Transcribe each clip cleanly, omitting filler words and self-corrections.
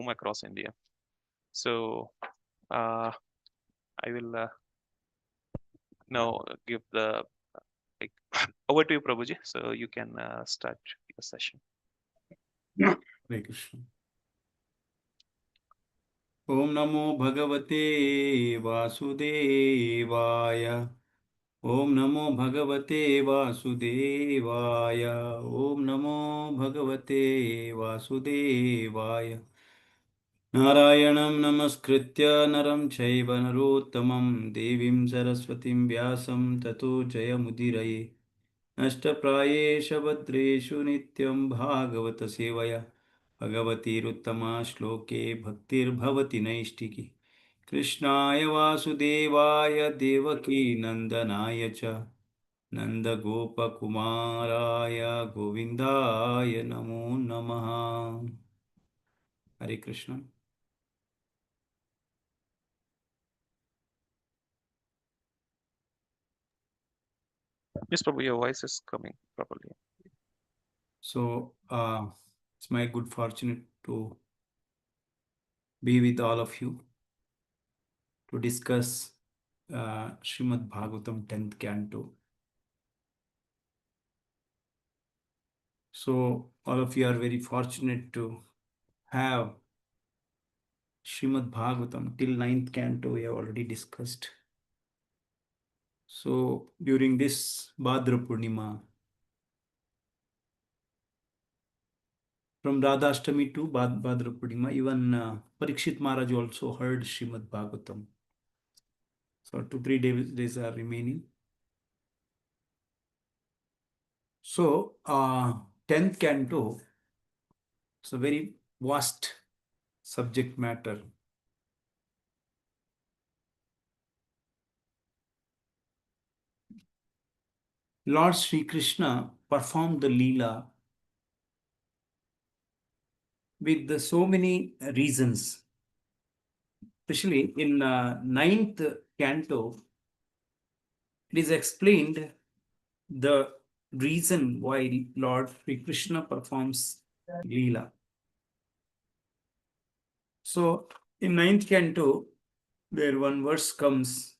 roam across India. So I will now give the like, over to you, Prabhuji. So you can start your session. Hare Krishna. Om Namo Bhagavate Vasudevaya. Om Namo Bhagavate Vasudevaya. Om Namo Bhagavate Vasudevaya. Narayanam Namaskritya Naram Chaiva Narottamam Devim Saraswatim Vyasam Tato Jayamudiraye. नष्टप्रायेषु भद्रेषु नित्यं भागवत सेवया भगवतीरुत्तमा श्लोके भक्तिर्भवति नैष्टिकी कृष्णाय वासुदेवाय देवकी नन्दनाय च नन्दगोपकुमाराय गोविन्दाय नमो नमः. Hare Krishna. Yes, Prabhu, your voice is coming properly. So it's my good fortune to be with all of you to discuss Srimad Bhagavatam 10th Canto. So all of you are very fortunate to have Srimad Bhagavatam till 9th Canto we have already discussed. So during this Bhadra Purnima, from Radhashtami to Bhadra Purnima, even Parikshit Maharaj also heard Srimad Bhagavatam. So 2-3 days are remaining. So 10th Canto, it's a very vast subject matter. Lord Sri Krishna performed the Leela with so many reasons. Especially in 9th Canto, it is explained the reason why Lord Sri Krishna performs Leela. So in 9th Canto, there one verse comes,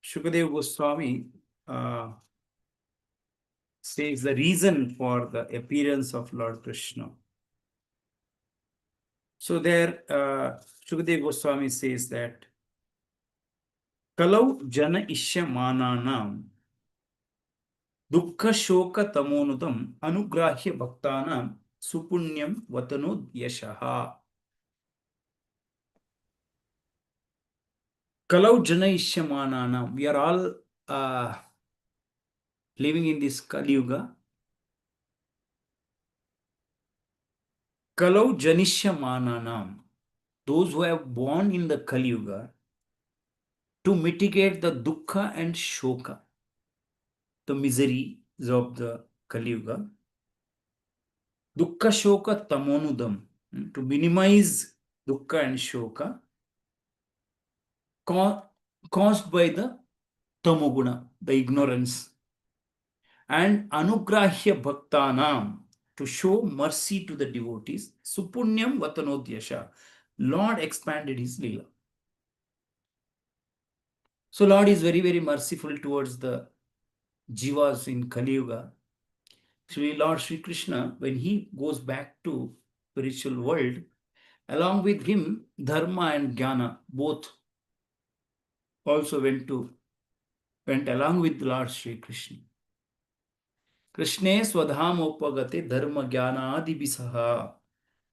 Shukadeva Goswami says the reason for the appearance of Lord Krishna. So there, Shukadeva Goswami says that Kalau jana ishya mananam dukkha shoka tamonudam anugrahya bhaktanam supunyam vatanud yashaha. Kalau jana ishya mananam, we are all living in this Kali Yuga. Kalau janishya mananam, those who have born in the Kali Yuga, to mitigate the dukkha and shoka, the miseries of the Kali Yuga, dukkha shoka tamonudam, to minimize dukkha and shoka caused by the tamoguna, the ignorance, and anugrahya bhaktanam, to show mercy to the devotees, supunyam vatanodyasha, Lord expanded his lila. So Lord is very, very merciful towards the jivas in Kali Yuga. Lord Sri Krishna, when he goes back to spiritual world, along with him, Dharma and Jnana both also went along with Lord Sri Krishna. Krishne swadhamopagate dharma jnana adibisaha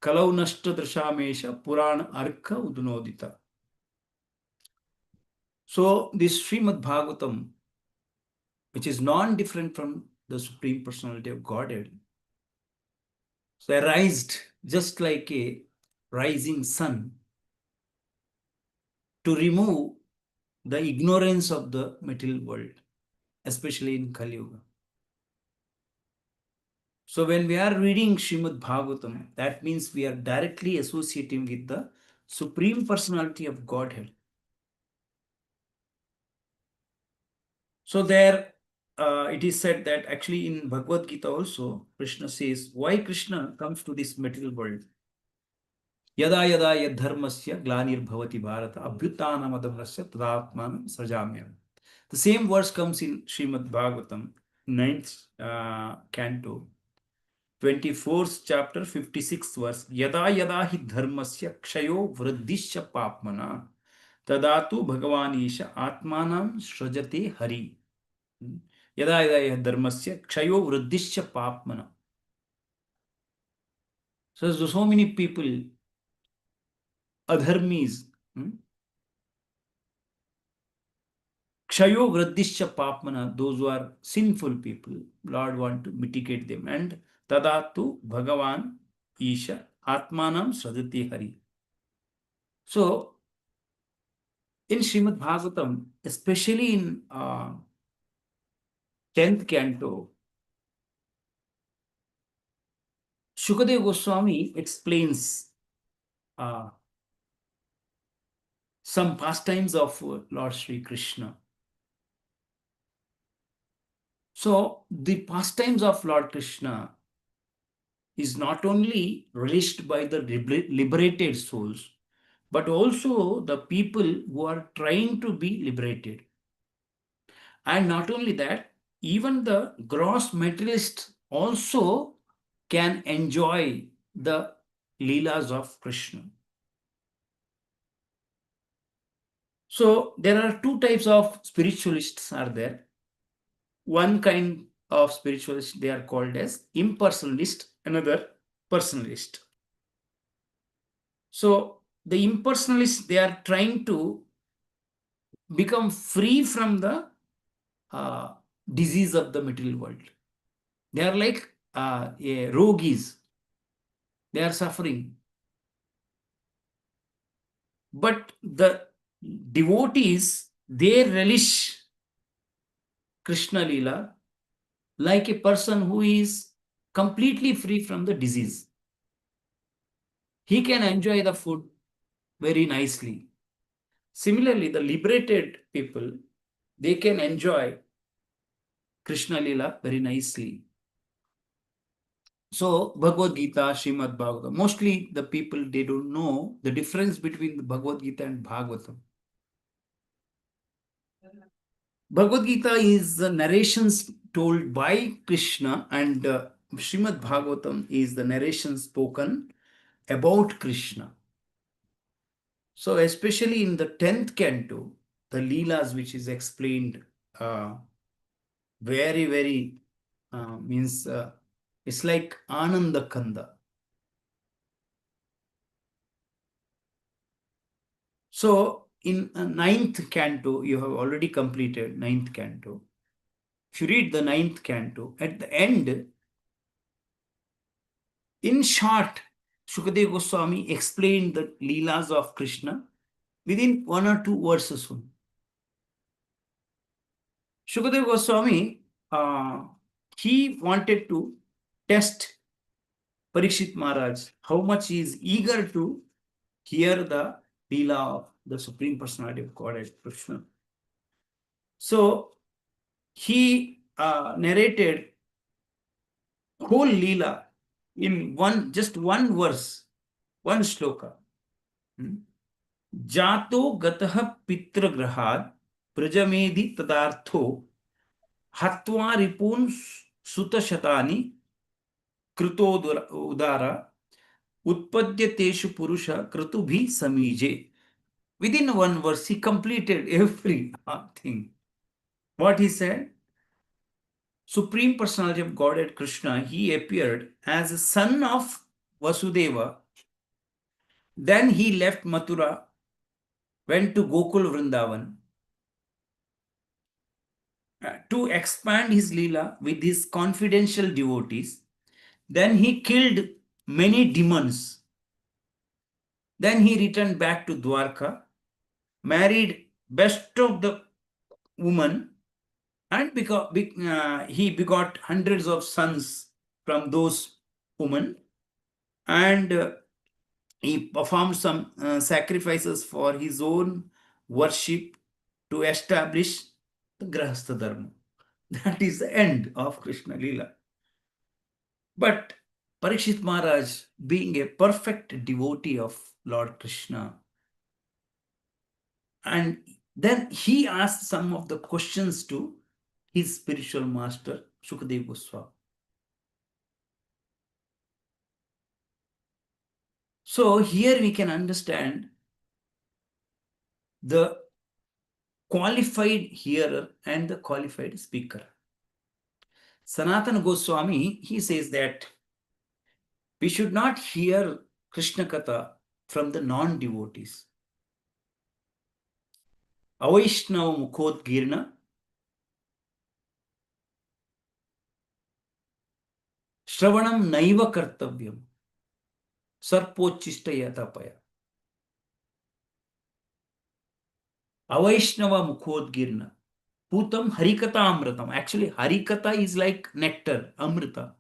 kalau nashta drshamesha purana arka udunodita. So this Srimad Bhagavatam, which is non-different from the Supreme Personality of Godhead, so arised just like a rising sun to remove the ignorance of the material world, especially in Kali Yuga. So when we are reading Srimad Bhagavatam, that means we are directly associating with the Supreme Personality of Godhead. So there it is said that actually in Bhagavad Gita also, Krishna says, why Krishna comes to this material world? यदा यदा यद्धर्मस्य ग्लानिर्भवति Bharat अभ्युत्थानमधर्मस्य तदात्मानं सृजाम्यहम्. The same verse comes in Srimad Bhagavatam, 9th canto, 24th chapter, 56th verse. Yada yada hi dharmasya kshayo vriddhisya papmana tadatu bhagavanisha atmanam shrajate hari. Yada yada hi dharmasya kshayo vriddhisya papmana. So many people, adharmis, kshayo vriddhisya papmana, those who are sinful people, Lord want to mitigate them. And tadatu bhagavan isha atmanam shrajate hari. So in Srimad Bhagavatam, especially in 10th canto, Shukadeva Goswami explains some pastimes of Lord Sri Krishna. So the pastimes of Lord Krishna is not only relished by the liberated souls, but also the people who are trying to be liberated. And not only that, even the gross materialists also can enjoy the Leelas of Krishna. So there are two types of spiritualists are there. One kind of spiritualist, they are called as impersonalist, another personalist. So the impersonalists, they are trying to become free from the uh, disease of the material world. They are like rogis. They are suffering. But the devotees, they relish Krishna Leela like a person who is completely free from the disease. He can enjoy the food very nicely. Similarly, the liberated people, they can enjoy Krishna Leela very nicely. So, Bhagavad Gita, Srimad Bhagavatam, mostly the people, they don't know the difference between the Bhagavad Gita and Bhagavatam. Bhagavad Gita is the narrations told by Krishna, and Srimad Bhagavatam is the narration spoken about Krishna. So, especially in the 10th canto, the Leelas, which is explained very, very means it's like Ananda Kanda. So, in 9th canto, you have already completed 9th canto. If you read the 9th canto, at the end, in short, Shukadeva Goswami explained the Leelas of Krishna within one or two verses only. Shukadeva Goswami, he wanted to test Parikshit Maharaj, how much he is eager to hear the Leela of the Supreme Personality of Godhead, Krishna. So, he narrated whole Leela in just one verse, one shloka. Jato gatah pitra grahad prajamedi tadartho hatva ripun sutashatani कृतो udara utpadyateshu purusha kratubhi samije. Within one verse, he completed every thing. What he said? Supreme Personality of Godhead Krishna, he appeared as a son of Vasudeva. Then he left Mathura, went to Gokul Vrindavan to expand his Leela with his confidential devotees. Then he killed many demons. Then he returned back to Dwarka, married best of the women, and he begot hundreds of sons from those women, and he performed some sacrifices for his own worship to establish the Grahastha Dharma. That is the end of Krishna Lila. But Parikshit Maharaj, being a perfect devotee of Lord Krishna, and then he asked some of the questions to his spiritual master, Shukadeva Goswami. So here we can understand the qualified hearer and the qualified speaker. Sanatana Goswami, he says that we should not hear Krishna Katha from the non-devotees. Avaishnava Mukhodgirna, Shravanam Naiva Kartavyam, Sarpochishta Yatapaya. Avaishnava Mukhodgirna, Putam Harikata Amritam. Actually, Harikata is like nectar, Amrita.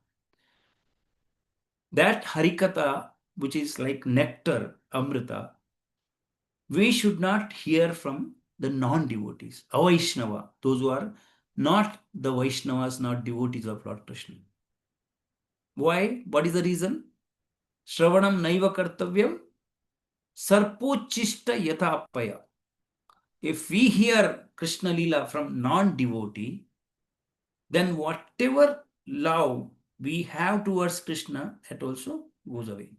That Harikata, which is like nectar, Amrita, we should not hear from the non-devotees, Avaishnava, those who are not the Vaishnavas, not devotees of Lord Krishna. Why? What is the reason? Shravanam Naiva Kartavyam, Sarpochishta Yatapaya. If we hear Krishna Lila from non-devotee, then whatever love we have towards Krishna, that also goes away.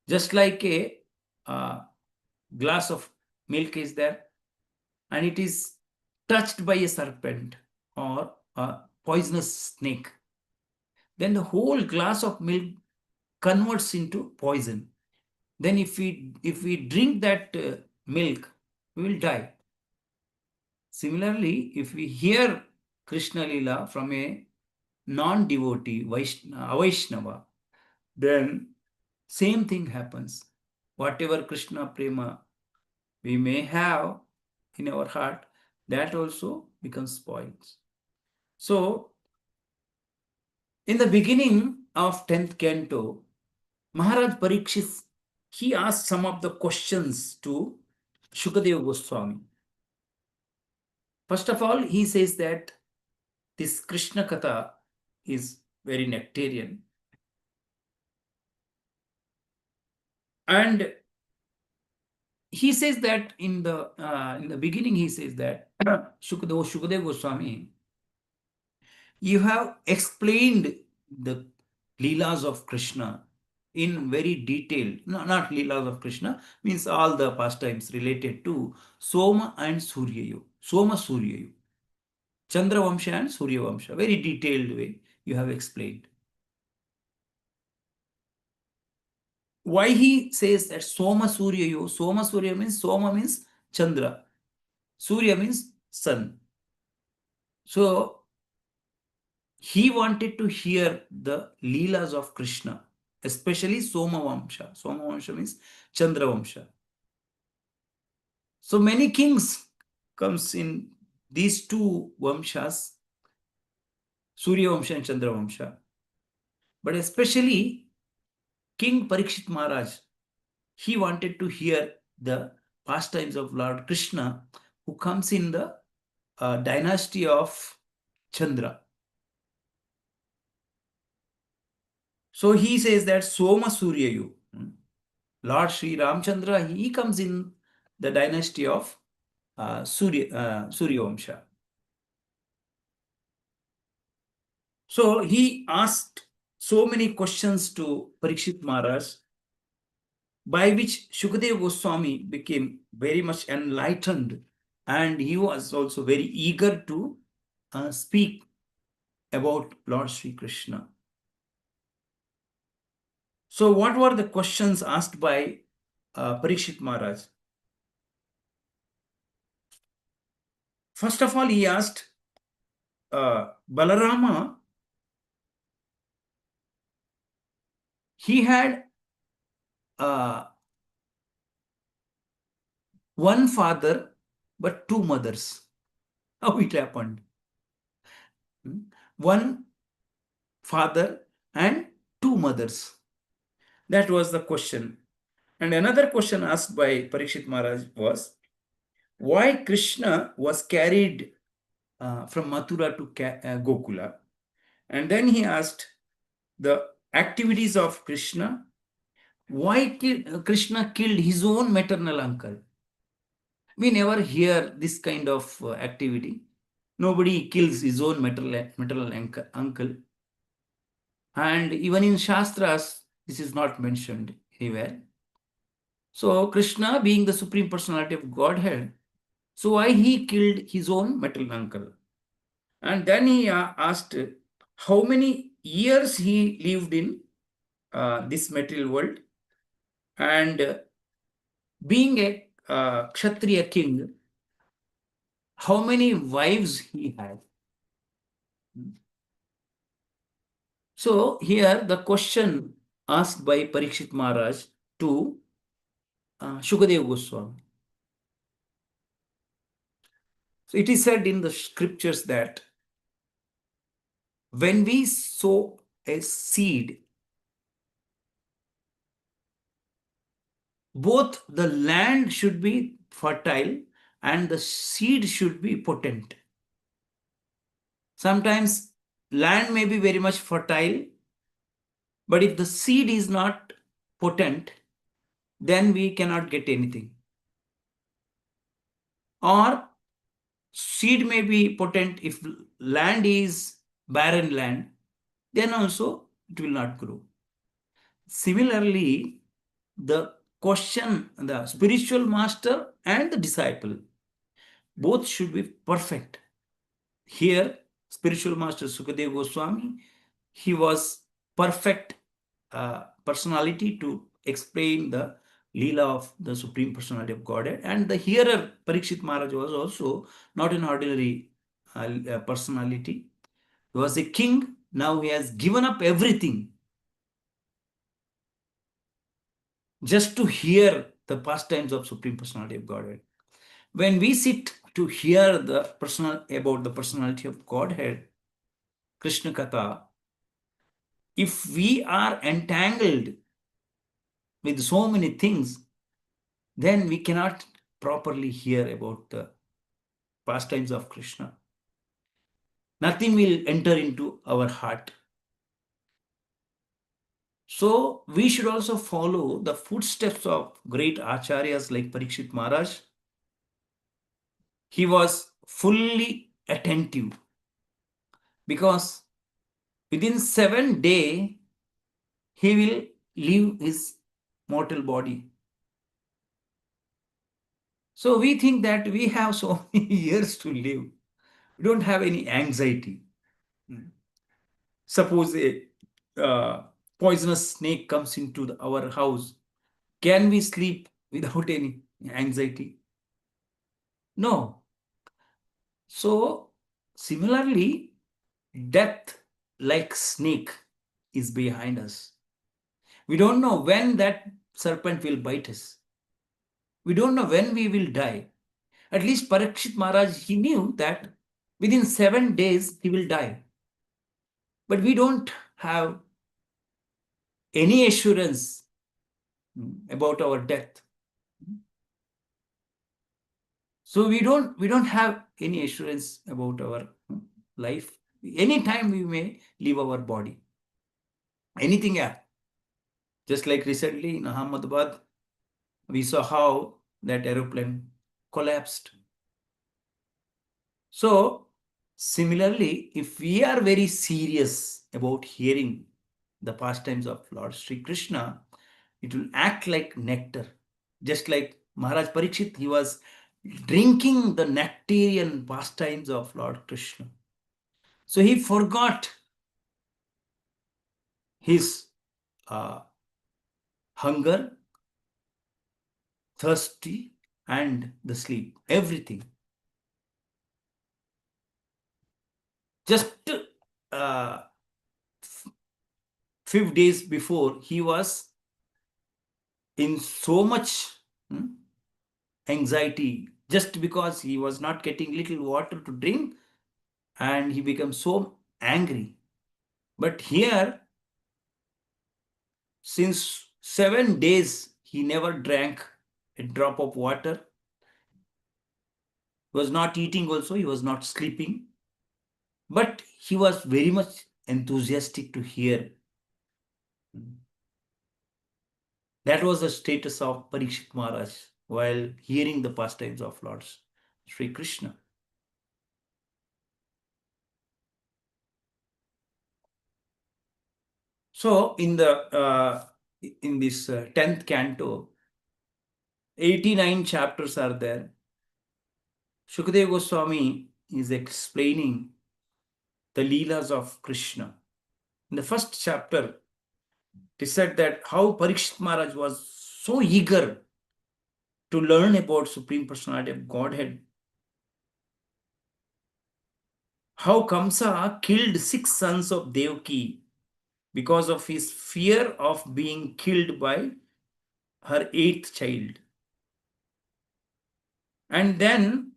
Just like a glass of milk is there and it is touched by a serpent or a poisonous snake, then the whole glass of milk converts into poison. Then if we drink that milk, we will die. Similarly, if we hear Krishna Lila from a non-devotee, Vaishnava, then same thing happens. Whatever Krishna prema we may have in our heart, that also becomes spoiled. So, in the beginning of 10th Canto, Maharaj Parikshit, he asked some of the questions to Shukadeva Goswami. First of all, he says that this Krishna Katha is very nectarian. And he says that in the beginning, he says that Shukadeva Goswami, you have explained the Leelas of Krishna in very detailed, no, not Leelas of Krishna, means all the pastimes related to Soma and Suryayu, Soma Suryayu, Chandra Vamsha and Surya Vamsha, very detailed way you have explained. Why he says that Soma Suryayu, Soma Surya means Soma means Chandra, Surya means sun. So he wanted to hear the Leelas of Krishna, especially Soma Vamsha. Soma Vamsha means Chandra Vamsha. So many kings comes in these two Vamshas, Surya Vamsha and Chandra Vamsha. But especially King Parikshit Maharaj, he wanted to hear the pastimes of Lord Krishna, who comes in the dynasty of Chandra. So he says that Soma Suryayu, Lord Sri Ramchandra, he comes in the dynasty of Surya Vamsha. So he asked so many questions to Parikshit Maharaj, by which Shukadeva Goswami became very much enlightened, and he was also very eager to speak about Lord Sri Krishna. So what were the questions asked by Parikshit Maharaj? First of all, he asked Balarama, he had one father but two mothers. How it happened? One father and two mothers. That was the question. And another question asked by Parikshit Maharaj was, why Krishna was carried from Mathura to Gokula? And then he asked the activities of Krishna. Why Krishna killed his own maternal uncle? We never hear this kind of activity. Nobody kills his own maternal uncle. And even in Shastras, this is not mentioned anywhere. So Krishna, being the Supreme Personality of Godhead, so why he killed his own maternal uncle? And then he asked how many years he lived in this material world, and being a Kshatriya king, how many wives he had. So here the question asked by Parikshit Maharaj to Shukadev Goswami. So it is said in the scriptures that when we sow a seed, both the land should be fertile and the seed should be potent. Sometimes land may be very much fertile, but if the seed is not potent, then we cannot get anything. Or seed may be potent if land is barren land, then also it will not grow. Similarly, the question, the spiritual master and the disciple, both should be perfect. Here, spiritual master Sukadev Goswami, he was perfect personality to explain the Leela of the Supreme Personality of Godhead. And the hearer, Parikshit Maharaj, was also not an ordinary personality. He was a king. Now he has given up everything just to hear the pastimes of Supreme Personality of Godhead. When we sit to hear about the personality of Godhead, Krishna Katha, if we are entangled with so many things, then we cannot properly hear about the pastimes of Krishna. Nothing will enter into our heart. So we should also follow the footsteps of great acharyas like Parikshit Maharaj. He was fully attentive because within 7 days he will leave his mortal body. So we think that we have so many years to live. We don't have any anxiety. Suppose a poisonous snake comes into our house. Can we sleep without any anxiety? No. So similarly, death like snake is behind us. We don't know when that serpent will bite us. We don't know when we will die. At least Parikshit Maharaj, he knew that within 7 days he will die. But we don't have any assurance about our death. So we don't have any assurance about our life. Anytime we may leave our body. Anything else. Just like recently in Ahmedabad, we saw how that aeroplane collapsed. So similarly, if we are very serious about hearing the pastimes of Lord Sri Krishna, it will act like nectar. Just like Maharaj Parikshit, he was drinking the nectarian pastimes of Lord Krishna. So he forgot his hunger, thirsty, and the sleep, everything. Just uh, 5 days before, he was in so much anxiety just because he was not getting little water to drink, and he became so angry. But here, since 7 days, he never drank a drop of water. He was not eating also, he was not sleeping. But he was very much enthusiastic to hear That was the status of Parikshit Maharaj while hearing the pastimes of Lord Sri Krishna. So in this 10th canto, 89 chapters are there. Shukadeva Goswami is explaining the Leelas of Krishna. In the first chapter, it is said that how Parikshit Maharaj was so eager to learn about Supreme Personality of Godhead. How Kamsa killed 6 sons of Devaki because of his fear of being killed by her 8th child. And then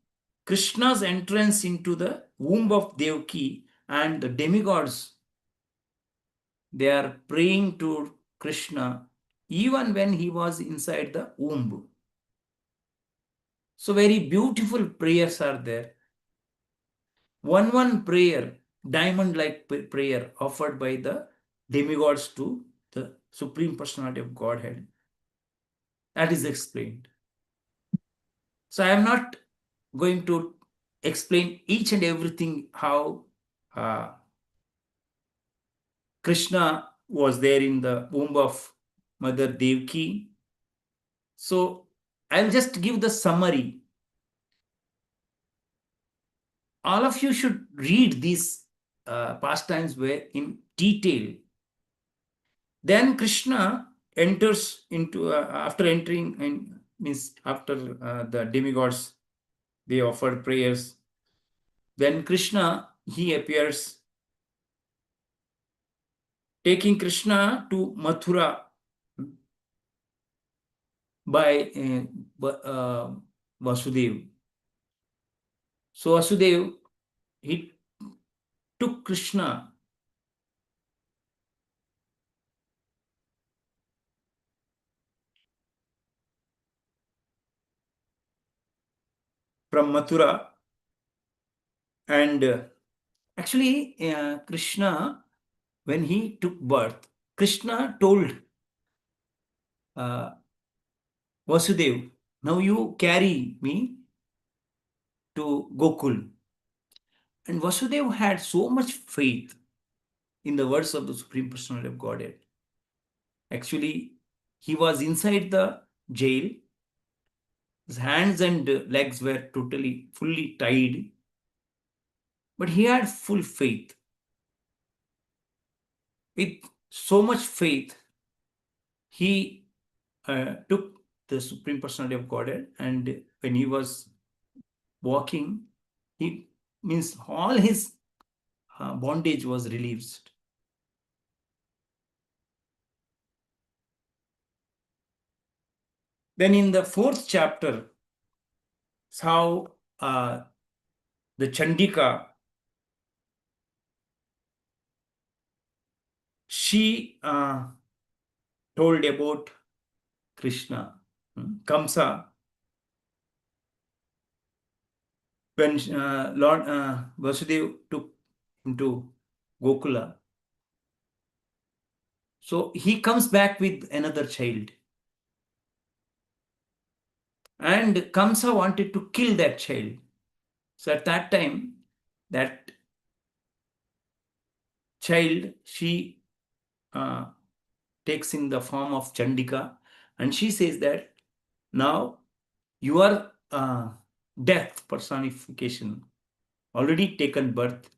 Krishna's entrance into the womb of Devaki, and the demigods, they are praying to Krishna even when he was inside the womb. So very beautiful prayers are there. One prayer, diamond-like prayer offered by the demigods to the Supreme Personality of Godhead. That is explained. So I am not going to explain each and everything how Krishna was there in the womb of Mother Devaki. So I'll just give the summary. All of you should read these pastimes where in detail. Then Krishna enters into after entering in means after the demigods they offered prayers. Then Krishna he appears, taking Krishna to Mathura by Vasudev. So Vasudev he took Krishna from Mathura, and actually Krishna, when he took birth, Krishna told Vasudev, now you carry me to Gokul. And Vasudev had so much faith in the words of the Supreme Personality of Godhead. Actually, he was inside the jail. His hands and legs were totally, fully tied. But he had full faith. With so much faith, he took the Supreme Personality of Godhead, and when he was walking, he means all his bondage was released. Then in the 4th chapter, is how the Chandika, she told about Krishna. Kamsa, when Lord Vasudev took him to Gokula, so he comes back with another child. And Kamsa wanted to kill that child. So at that time, that child, she takes in the form of Chandika, and she says that now you are death personification, already taken birth,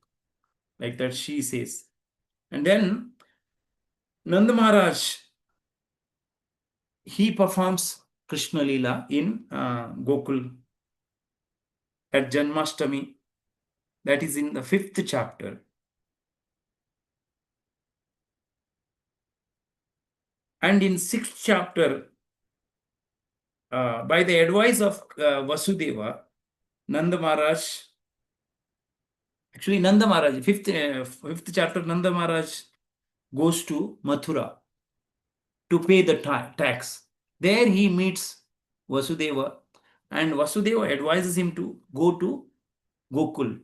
like that she says. And then Nanda Maharaj, he performs Krishna Leela in Gokul at Janmashtami, that is in the 5th chapter. And in 6th chapter, by the advice of Vasudeva, Nanda Maharaj, actually Nanda Maharaj, 5th chapter, Nanda Maharaj goes to Mathura to pay the tax. There he meets Vasudeva, and Vasudeva advises him to go to Gokul.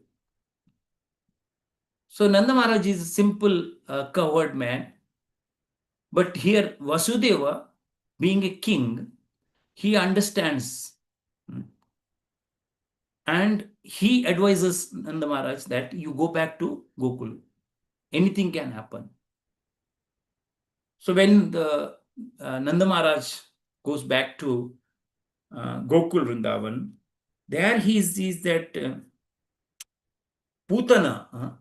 So Nanda Maharaj is a simple cowherd man. But here, Vasudeva, being a king, he understands, and he advises Nanda Maharaj that you go back to Gokul. Anything can happen. So when the Nanda Maharaj goes back to Gokul Vrindavan, there he sees that Putana,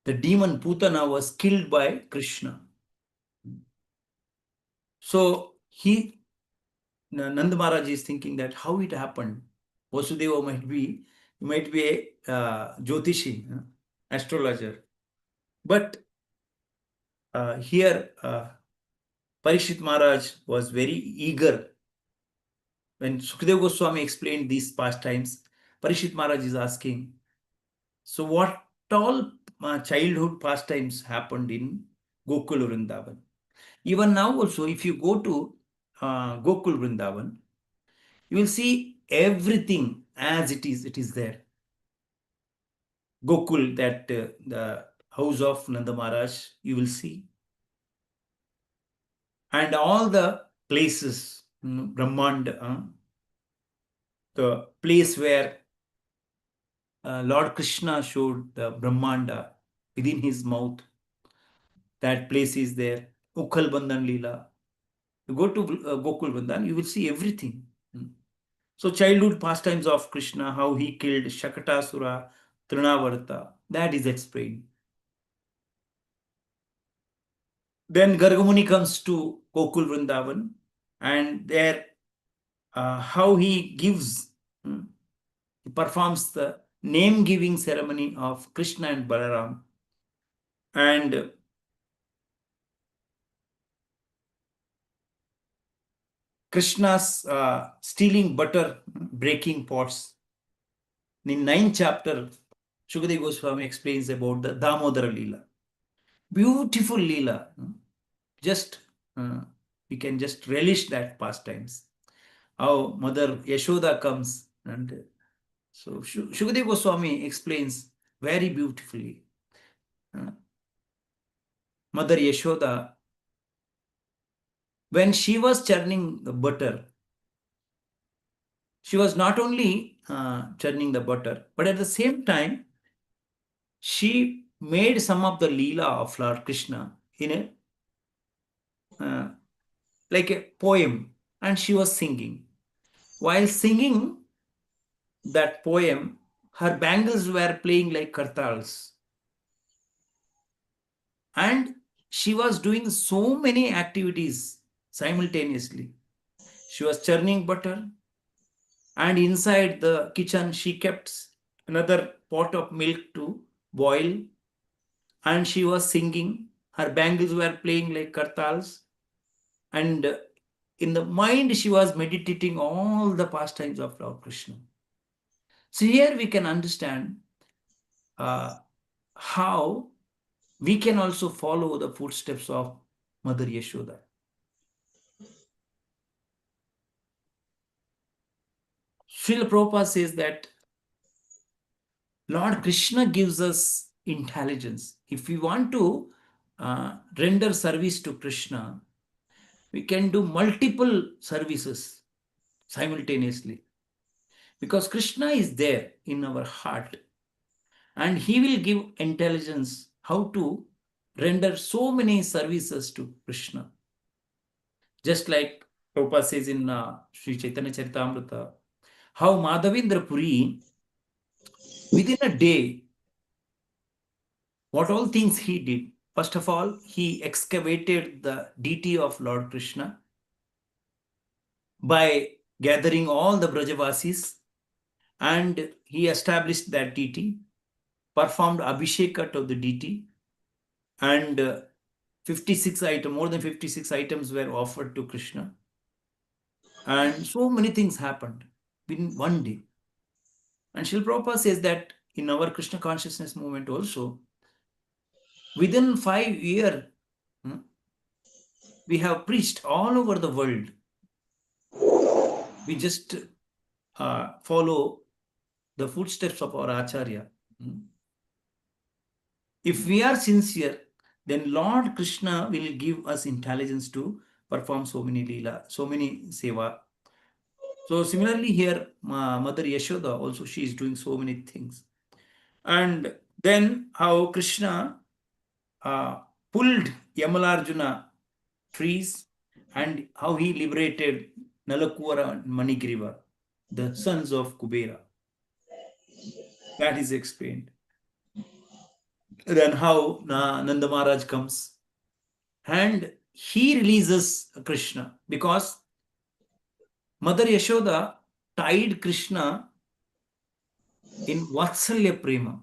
the demon Putana, was killed by Krishna. So Nanda Maharaj is thinking that how it happened. Vasudeva might be a Jyotishi, astrologer. But here, Parikshit Maharaj was very eager. When Sukadeva Goswami explained these pastimes, Parikshit Maharaj is asking, so what all childhood pastimes happened in Gokul Vrindavan? Even now also, if you go to Gokul Vrindavan, you will see everything as it is there. Gokul, that the house of Nanda Maharaj, you will see. And all the places, Brahmanda, the place where Lord Krishna showed the Brahmanda within his mouth, that place is there. Ukhal Bandhan Leela. You go to Gokul Vrindavan, you will see everything. So childhood pastimes of Krishna, how he killed Shakatasura, Trinavarta, that is explained. Then Gargamuni comes to Gokul Vrindavan, and there how he gives, he performs the name giving ceremony of Krishna and Balaram. And Krishna's stealing butter, breaking pots. In 9th chapter, Shukadeva Goswami explains about the Damodara Leela. Beautiful Leela. Just we can just relish that pastimes. How Mother Yashoda comes, and so Shukadeva Goswami explains very beautifully. Mother Yashoda, when she was churning the butter, she was not only churning the butter, but at the same time, she made some of the Leela of Lord Krishna in a like a poem, and she was singing. While singing that poem, her bangles were playing like kartals. And she was doing so many activities simultaneously. She was churning butter, and inside the kitchen, she kept another pot of milk to boil, and she was singing. Her bangles were playing like kartals, and in the mind, she was meditating all the pastimes of Lord Krishna. So here we can understand how we can also follow the footsteps of Mother Yashoda. Srila Prabhupada says that Lord Krishna gives us intelligence. If we want to render service to Krishna, we can do multiple services simultaneously. Because Krishna is there in our heart, and he will give intelligence how to render so many services to Krishna. Just like Prabhupada says in Sri Chaitanya Charitamrita, how Madhavendra Puri, within a day, what all things he did. First of all, he excavated the deity of Lord Krishna by gathering all the Brajavasis, and he established that deity, performed Abhisheka to the deity, and 56 items, more than 56 items were offered to Krishna. And so many things happened in one day. And Srila Prabhupada says that in our Krishna consciousness movement also, within 5 years, we have preached all over the world. We just follow the footsteps of our Acharya. If we are sincere, then Lord Krishna will give us intelligence to perform so many lila, so many seva. So similarly here, Mother Yashoda also, she is doing so many things. And then how Krishna uh, pulled Yamalarjuna trees, and how he liberated Nalakuvara and Manigriva, the sons of Kubera. That is explained. Then how Nanda Maharaj comes and he releases Krishna because Mother Yashoda tied Krishna in Vatsalya Prema.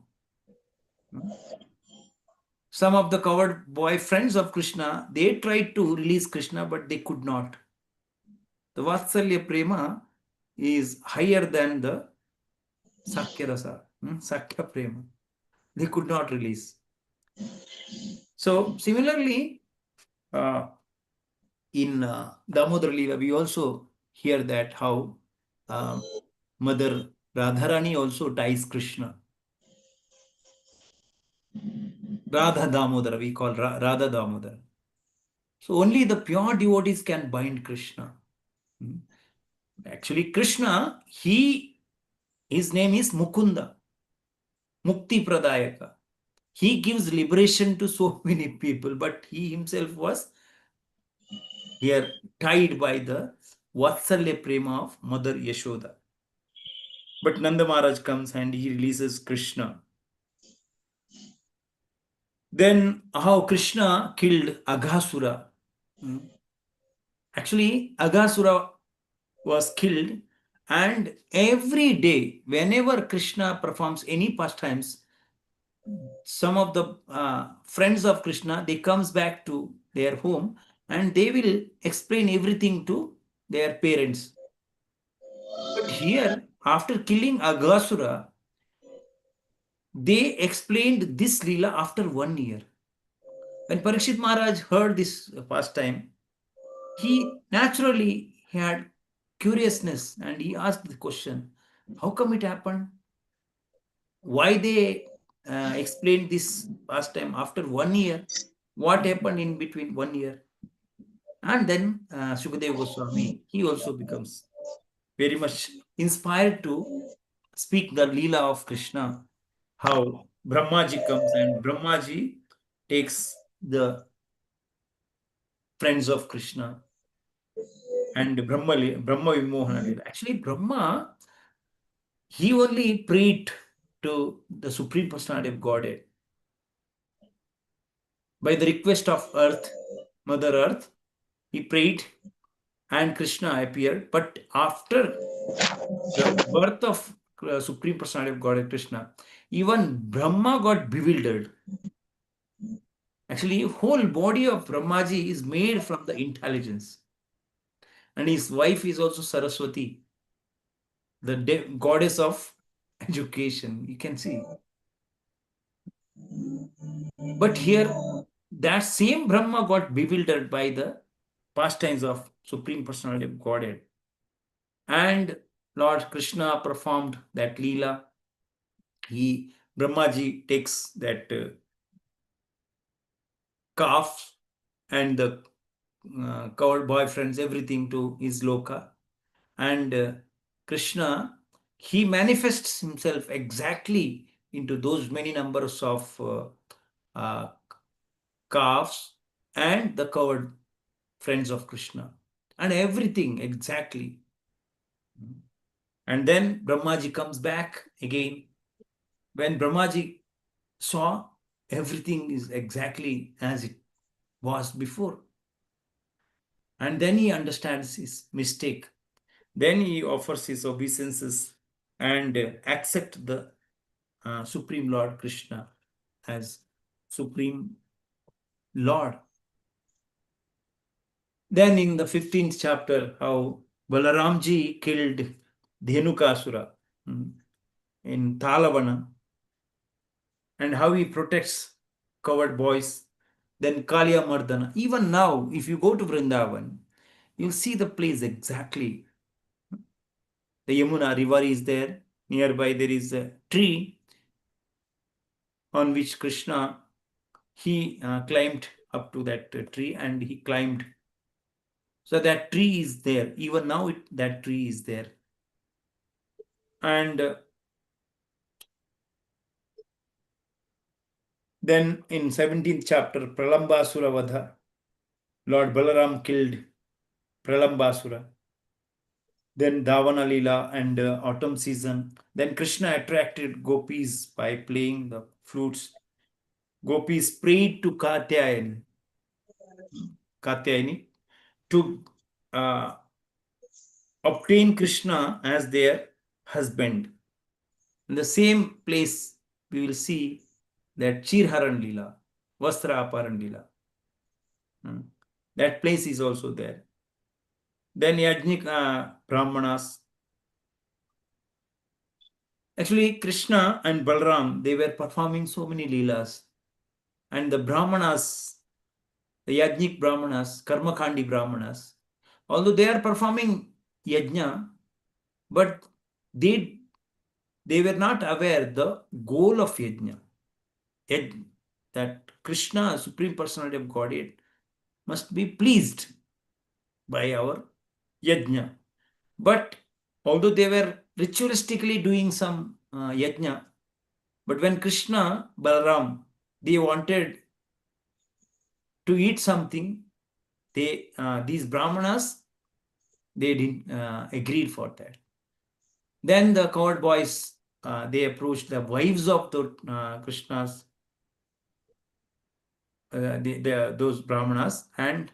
Some of the coward boy friends of Krishna, they tried to release Krishna, but they could not. The Vatsalya Prema is higher than the Sakya Rasa, Sakya Prema. They could not release. So similarly, uh, in Damodar Leela, we also hear that how uh, Mother Radharani also ties Krishna. Radha Damodara, we call Radha Damodara. So only the pure devotees can bind Krishna. Hmm. Actually, Krishna, his name is Mukunda, Mukti Pradayaka. He gives liberation to so many people, but he himself was here tied by the Vatsalya Prema of Mother Yashoda. But Nanda Maharaj comes and he releases Krishna. Then how Krishna killed Aghasura. Hmm. Actually, Aghasura was killed, and every day, whenever Krishna performs any pastimes, some of the friends of Krishna, they comes back to their home and they will explain everything to their parents. But here, after killing Aghasura, they explained this Leela after 1 year. When Parikshit Maharaj heard this pastime, he naturally had curiousness and he asked the question, how come it happened? Why they explained this pastime after 1 year? What happened in between 1 year? And then Sukadeva Goswami, he also becomes very much inspired to speak the Leela of Krishna, how Brahmaji comes and Brahmaji takes the friends of Krishna and Brahma Vimohana Leela. Actually, Brahma, he only prayed to the Supreme Personality of Godhead by the request of Earth, Mother Earth. He prayed and Krishna appeared. But after the birth of Supreme Personality of Godhead Krishna, even Brahma got bewildered. Actually, whole body of Brahmaji is made from the intelligence. And his wife is also Saraswati, the goddess of education. You can see. But here, that same Brahma got bewildered by the pastimes of Supreme Personality of Godhead. And Lord Krishna performed that Leela. Brahmaji takes that calf and the covered boyfriends, everything to his loka. And Krishna, he manifests himself exactly into those many numbers of uh, calves and the covered friends of Krishna. And everything exactly. And then Brahmaji comes back again. When Brahmaji saw everything is exactly as it was before, and then he understands his mistake. Then he offers his obeisances and accept the Supreme Lord Krishna as Supreme Lord. Then in the 15th chapter, how Balaramji killed Dhenukasura in Talavana, and how he protects covered boys. Then Kalia Mardana. Even now, if you go to Vrindavan, you'll see the place exactly. The Yamuna river is there. Nearby there is a tree on which Krishna he climbed up to that tree, and he climbed. So that tree is there. Even now, that tree is there. And then in 17th chapter, Pralambasura Vadha, Lord Balaram killed Pralambasura. Then Davana Leela and autumn season. Then Krishna attracted gopis by playing the flutes. Gopis prayed to Katyayani to uh, obtain Krishna as their husband. In the same place, we will see that Chirharan Leela, Vastra Aparan Leela. That place is also there. Then Yajnik Brahmanas. Actually, Krishna and Balram, they were performing so many Leelas. And the Brahmanas, the Yajnik Brahmanas, Karmakandi Brahmanas, although they are performing Yajna, but they were not aware the goal of Yajna. That Krishna, Supreme Personality of Godhead, must be pleased by our Yajna. But although they were ritualistically doing some Yajna, but when Krishna, Balaram, they wanted to eat something, these Brahmanas, they didn't agree for that. Then the coward boys, they approached the wives of the Krishnas, those Brahmanas, and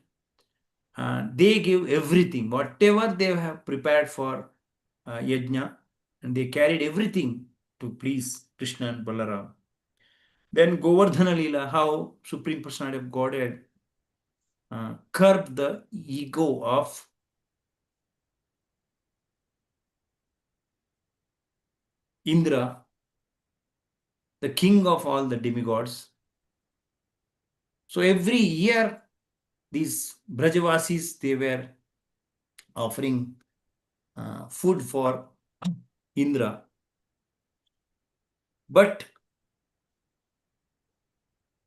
they give everything, whatever they have prepared for yajna, and they carried everything to please Krishna and Balaram. Then Govardhana Leela, how Supreme Personality of Godhead curbed the ego of Indra, the king of all the demigods. So every year, these Brajavasis, they were offering food for Indra. But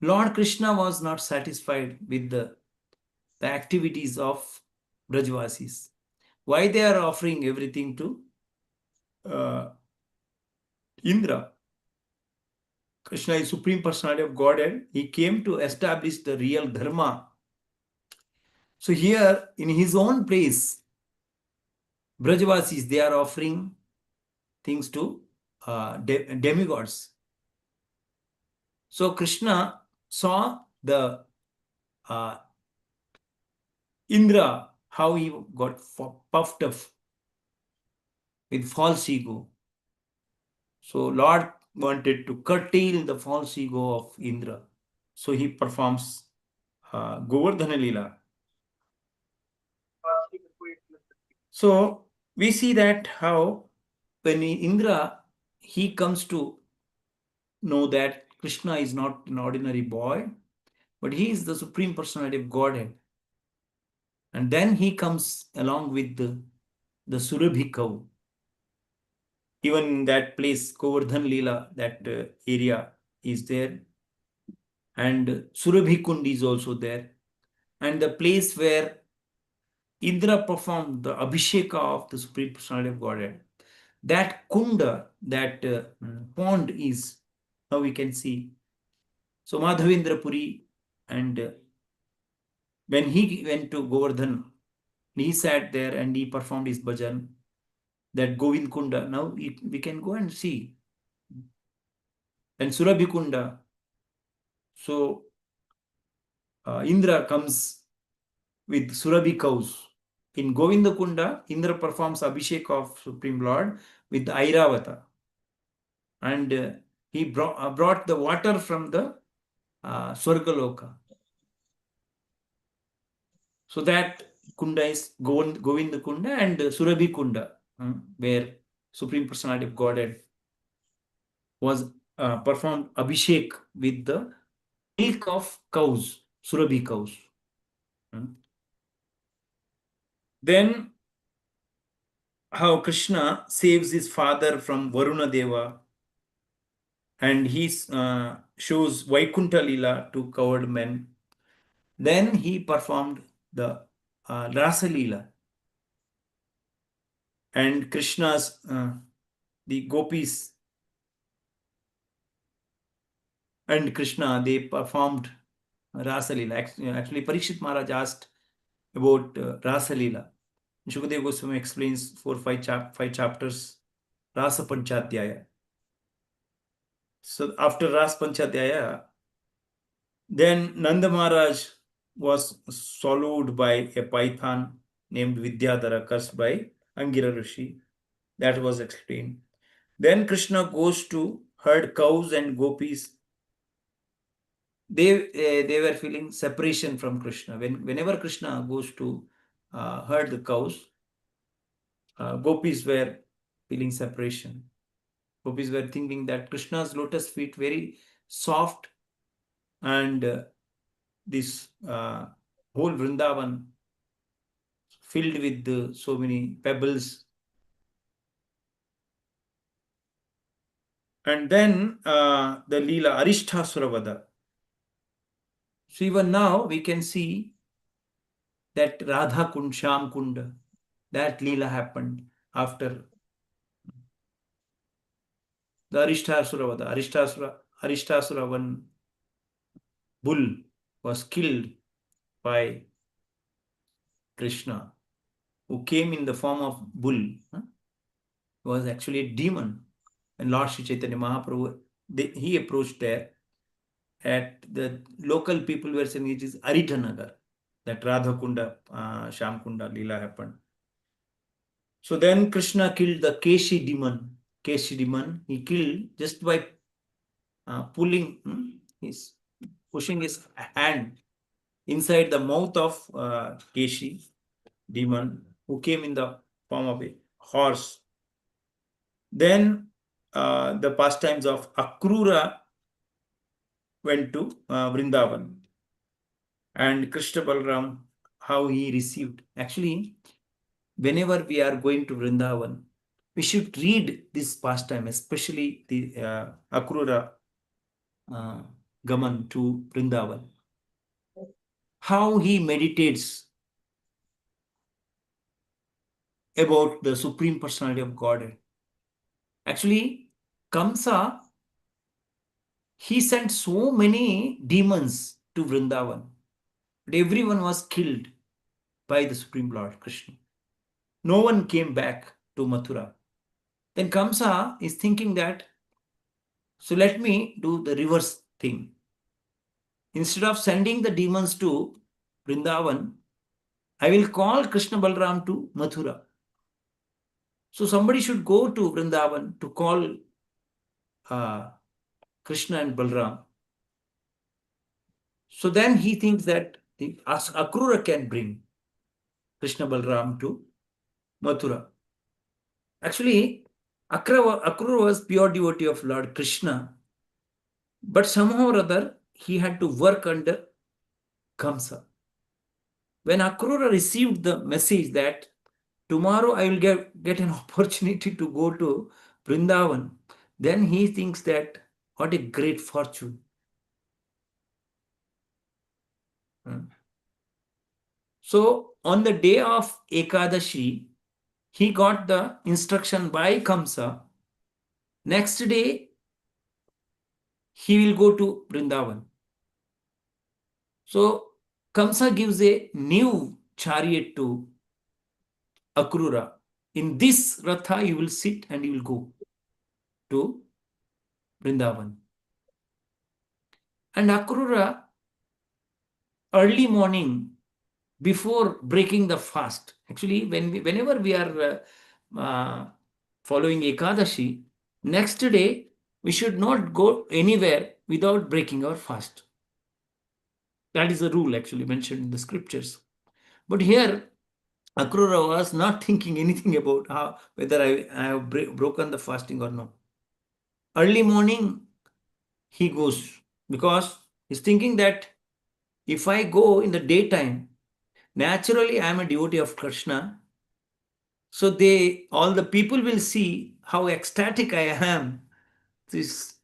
Lord Krishna was not satisfied with the activities of Brajavasis. Why they are offering everything to Indra? Krishna is Supreme Personality of Godhead. He came to establish the real Dharma. So here, in his own place, Brajavasis, they are offering things to demigods. So Krishna saw the Indra, how he got puffed up with false ego. So Lord wanted to curtail the false ego of Indra. So he performs Govardhana Leela. So we see that how when Indra, he comes to know that Krishna is not an ordinary boy, but he is the Supreme Personality of Godhead. And then he comes along with the Surabhi cow. Even in that place, Govardhan Leela, that area is there. And Surabhi Kund is also there. And the place where Indra performed the Abhisheka of the Supreme Personality of Godhead. That kunda, that pond is, now we can see. So Madhavendra Puri, and when he went to Govardhan, he sat there and he performed his bhajan, that Govind Kunda. Now we can go and see. And Surabhi Kunda. So Indra comes with Surabhi cows. In Govinda Kunda, Indra performs Abhishek of Supreme Lord with Airavata. And he brought the water from the Swargaloka. So that Kunda is Govinda Kunda and Surabhi Kunda, where Supreme Personality of Godhead was performed Abhishek with the milk of cows, Surabhi cows. Then how Krishna saves his father from Varuna Deva, and he shows Vaikuntha Lila to coward men. Then he performed the Rasa Lila, and Krishna's the gopis and Krishna, they performed Rasa Lila. Actually, Parikshit Maharaj asked about Rasa Lila. Shukadeva Goswami explains five chapters Rasa Panchadhyaya. So after Rasa Panchadhyaya, then Nanda Maharaj was swallowed by a python named Vidyadhara, cursed by Angira Rishi. That was explained. Then Krishna goes to herd cows and gopis. They were feeling separation from Krishna. Whenever Krishna goes to herd the cows, gopis were feeling separation. Gopis were thinking that Krishna's lotus feet very soft, and this whole Vrindavan filled with so many pebbles. And then the Leela Arishthasuravada. So even now we can see that Radha Kund, Sham Kund, that Leela happened after the Arishthasuravada. Arishthasuravan bull was killed by Krishna, who came in the form of bull. He was actually a demon. And Lord Sri Chaitanya Mahaprabhu, he approached there. At the local people were saying it is Aritanagar, that Radha Kunda, Sham Kunda Leela happened. So then Krishna killed the Keshi demon. Keshi demon, he killed just by pushing his hand inside the mouth of Keshi demon, who came in the form of a horse. Then the pastimes of Akrura went to Vrindavan, and Krishna Balram, how he received. Actually, whenever we are going to Vrindavan, we should read this pastime, especially the Akrura Gaman to Vrindavan. How he meditates about the Supreme Personality of Godhead. Actually, Kamsa, he sent so many demons to Vrindavan, but everyone was killed by the Supreme Lord Krishna. No one came back to Mathura. Then Kamsa is thinking that, so let me do the reverse thing. Instead of sending the demons to Vrindavan, I will call Krishna Balram to Mathura. So somebody should go to Vrindavan to call Krishna and Balram. So then he thinks that the Akrura can bring Krishna Balram to Mathura. Actually, Akrura was pure devotee of Lord Krishna, but somehow or other he had to work under Kamsa. When Akrura received the message that tomorrow I will get an opportunity to go to Vrindavan, then he thinks that what a great fortune. So on the day of Ekadashi, he got the instruction by Kamsa. Next day, he will go to Vrindavan. So Kamsa gives a new chariot to Akrura. In this Ratha, you will sit and you will go to Vrindavan. And Akrura, early morning, before breaking the fast, actually, whenever we are following Ekadashi, next day, we should not go anywhere without breaking our fast. That is a rule actually mentioned in the scriptures. But here, Akrura was not thinking anything about whether I have broken the fasting or no. Early morning, he goes because he's thinking that if I go in the daytime, naturally I am a devotee of Krishna. So all the people will see how ecstatic I am. This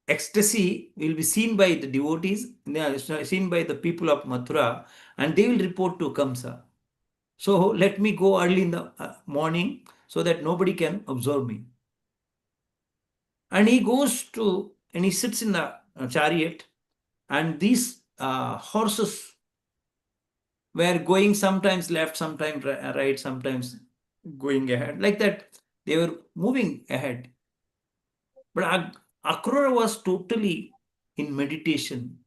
ecstasy will be seen by the devotees, seen by the people of Mathura, and they will report to Kamsa. So let me go early in the morning so that nobody can observe me. And he goes to, and he sits in the chariot, and these horses were going sometimes left, sometimes right, sometimes going ahead. Like that, they were moving ahead. But Akrura was totally in meditation.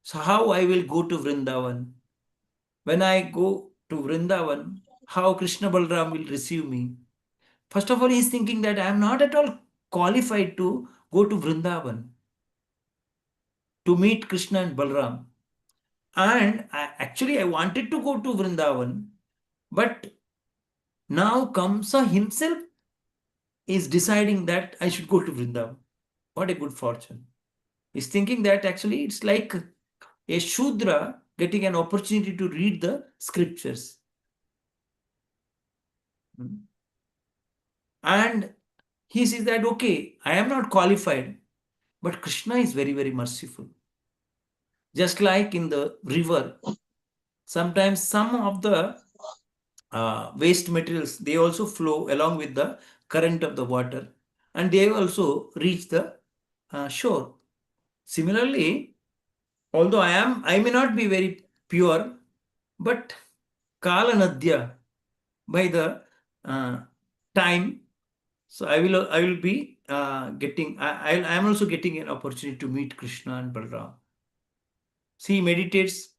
So how I will go to Vrindavan? When I go to Vrindavan, how Krishna Balram will receive me? First of all, he is thinking that I am not at all qualified to go to Vrindavan to meet Krishna and Balram. And actually, I wanted to go to Vrindavan, but now Kamsa himself is deciding that I should go to Vrindavan. What a good fortune. He's thinking that actually it's like a Shudra getting an opportunity to read the scriptures. And he says that, okay, I am not qualified, but Krishna is very, very merciful. Just like in the river, sometimes some of the waste materials, they also flow along with the current of the water, and they also reach the shore. Similarly, although I may not be very pure, but Kala Nadya, by the uh, time, so I will be getting, I am also getting an opportunity to meet Krishna and Balram. See, he meditates,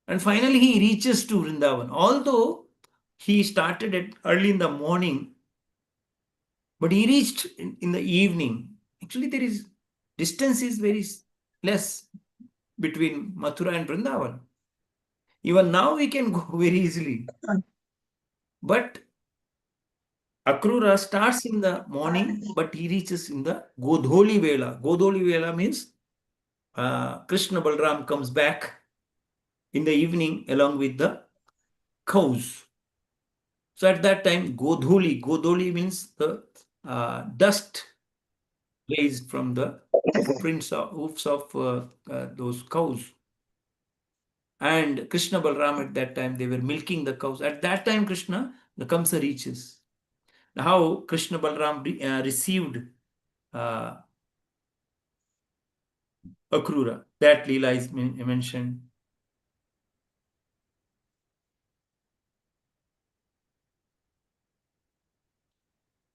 and finally he reaches to Vrindavan. Although he started at early in the morning, but he reached in the evening. Actually, there is distance is very less between Mathura and Vrindavan. Even now we can go very easily. But Akrura starts in the morning, but he reaches in the Godholi Vela. Godholi Vela means Krishna Balram comes back in the evening along with the cows. So at that time, Godholi means the dust raised from the hoofs of those cows. And Krishna Balram at that time, they were milking the cows. At that time, Krishna, the Kamsa reaches. How Krishna Balram received uh, Akrura. That Leela is mentioned.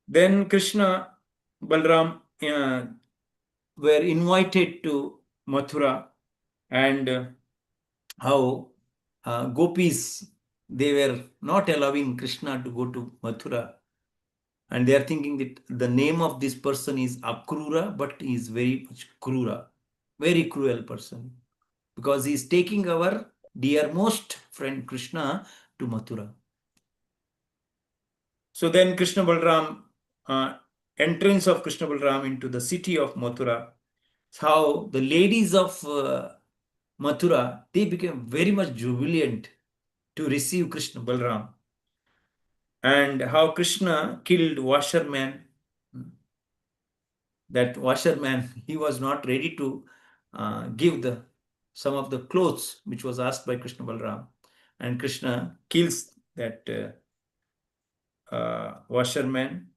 Then Krishna, Balram were invited to Mathura, and how gopis, they were not allowing Krishna to go to Mathura, and they are thinking that the name of this person is Akrura, but he is very much Krura, very cruel person, because he is taking our dearmost friend Krishna to Mathura. So then Krishna Balram, entrance of Krishna Balram into the city of Mathura, how the ladies of Mathura, they became very much jubilant to receive Krishna Balram. And how Krishna killed washerman. That washerman, he was not ready to give the some of the clothes which was asked by Krishna Balram. And Krishna kills that washerman.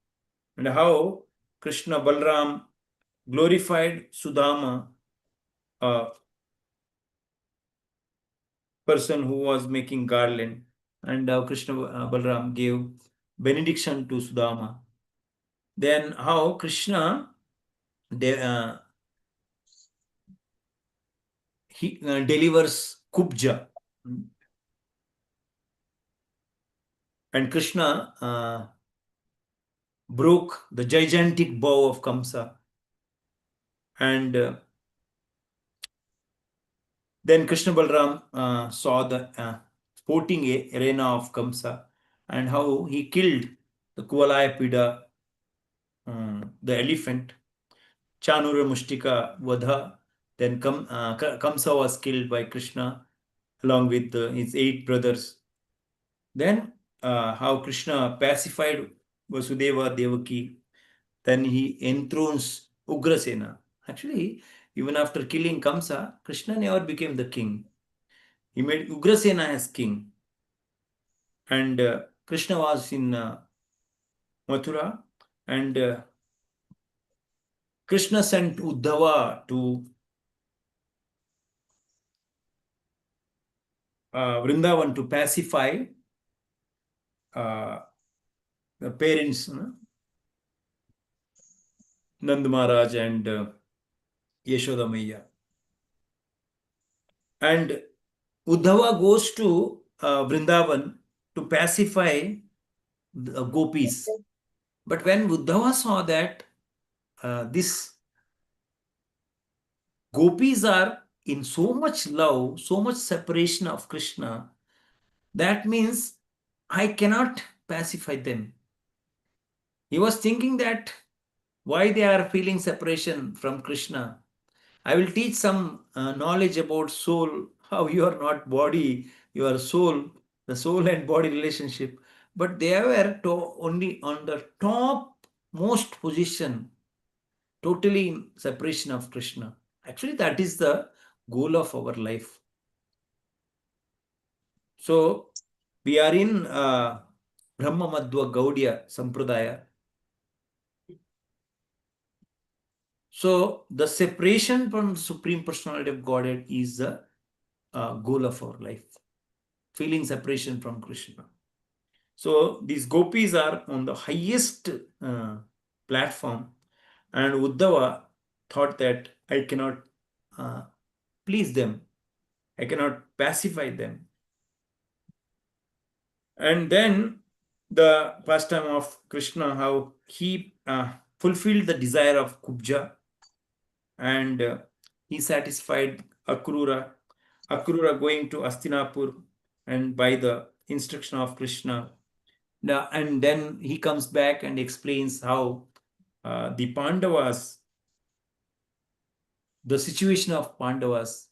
And how Krishna Balram glorified Sudama, a person who was making garland, and how Krishna Balram gave benediction to Sudama. Then how Krishna he delivers Kubja, and Krishna broke the gigantic bow of Kamsa, and then Krishna Balram saw the sporting arena of Kamsa, and how he killed the Kuvalayapida, the elephant, Chanura Mushtika Vadha. Then Kamsa was killed by Krishna along with his 8 brothers. Then how Krishna pacified Vasudeva Devaki. Then he enthrones Ugrasena. Actually, even after killing Kamsa, Krishna never became the king. He made Ugrasena as king. And Krishna was in Mathura, and Krishna sent Uddhava to Vrindavan to pacify uh, the parents, Nand Maharaj and Yashoda Maiya. And Uddhava goes to Vrindavan to pacify the gopis. But when Uddhava saw that this gopis are in so much love, so much separation of Krishna, that means I cannot pacify them. He was thinking that why they are feeling separation from Krishna. I will teach some knowledge about soul, how you are not body, you are soul, the soul and body relationship. But they were only on the top most position, totally in separation of Krishna. Actually, that is the goal of our life. So, we are in Brahma Madhva Gaudiya Sampradaya. So, the separation from the Supreme Personality of Godhead is the goal of our life, feeling separation from Krishna. So, these gopis are on the highest platform, and Uddhava thought that I cannot please them, I cannot pacify them. And then the pastime of Krishna, how he fulfilled the desire of Kubja, and he satisfied Akrura. Akrura going to Astinapur, and by the instruction of Krishna. And then he comes back and explains how the Pandavas, the situation of Pandavas,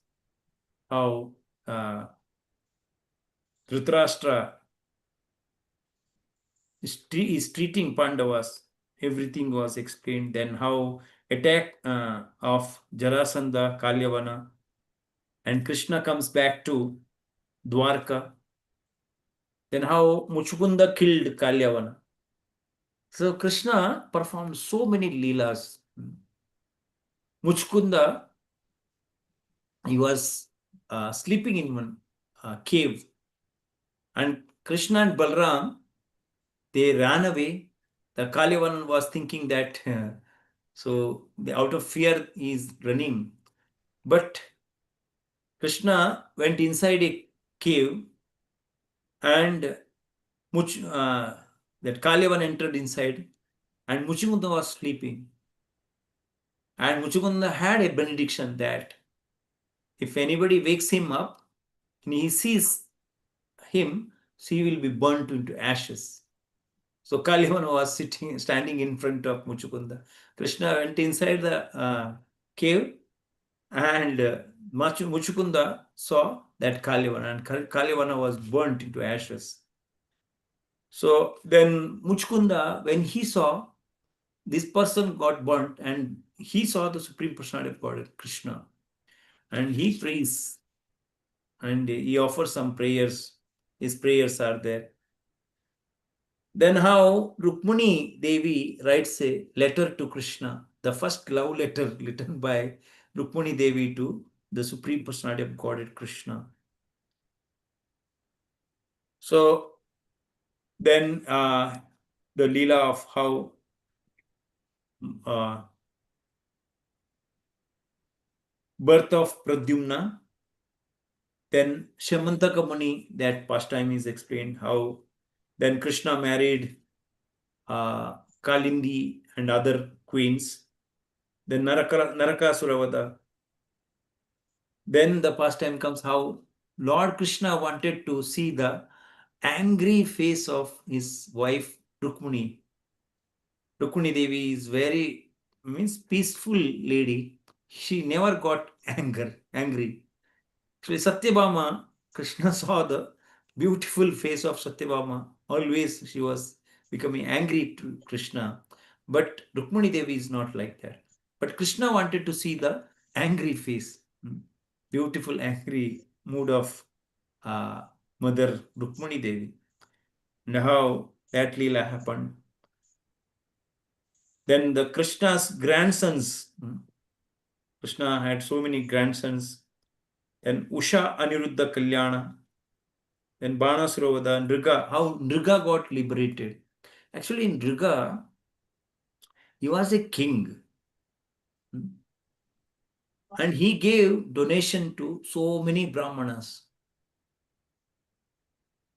how uh, Dhritarashtra is treating Pandavas. Everything was explained. Then how attack of Jarasandha, Kalyavana, and Krishna comes back to Dwarka. Then how Muchukunda killed Kalyavana. So Krishna performed so many leelas. Muchukunda, he was sleeping in one cave, and Krishna and Balram, they ran away. The Kalyavana was thinking that so out of fear he is running. But Krishna went inside a cave, and that Kalyavan entered inside, and Muchimunda was sleeping. And Muchimunda had a benediction that if anybody wakes him up and he sees him, he will be burnt into ashes. So Kalyavan was standing in front of Muchukunda. Krishna went inside the cave, and Muchukunda saw that Kalyavana, and Kalyavana was burnt into ashes. So then Muchukunda, when he saw this person got burnt, and he saw the Supreme Personality of God, Krishna, and he prays, and he offers some prayers. His prayers are there. Then how Rukmani Devi writes a letter to Krishna, the first love letter written by Rukmani Devi to the Supreme Personality of Godhead Krishna. So then the Leela of how birth of Pradyumna, then Shamantaka Muni, that pastime is explained, how then Krishna married Kalindi and other queens, then Narakasuravada. Then the pastime comes how Lord Krishna wanted to see the angry face of his wife Rukmini. Rukmini Devi is very means peaceful lady. She never got angry. Actually, Satyabhama, Krishna saw the beautiful face of Satyabhama. Always she was becoming angry to Krishna. But Rukmani Devi is not like that. But Krishna wanted to see the angry face, beautiful angry mood of Mother Rukmani Devi. And how that Leela happened. Then the Krishna's grandsons, Krishna had so many grandsons. Then Usha Aniruddha Kalyana, then Banasuravada, Nriga, how Nriga got liberated. Actually, in Nriga, he was a king. And he gave donation to so many Brahmanas.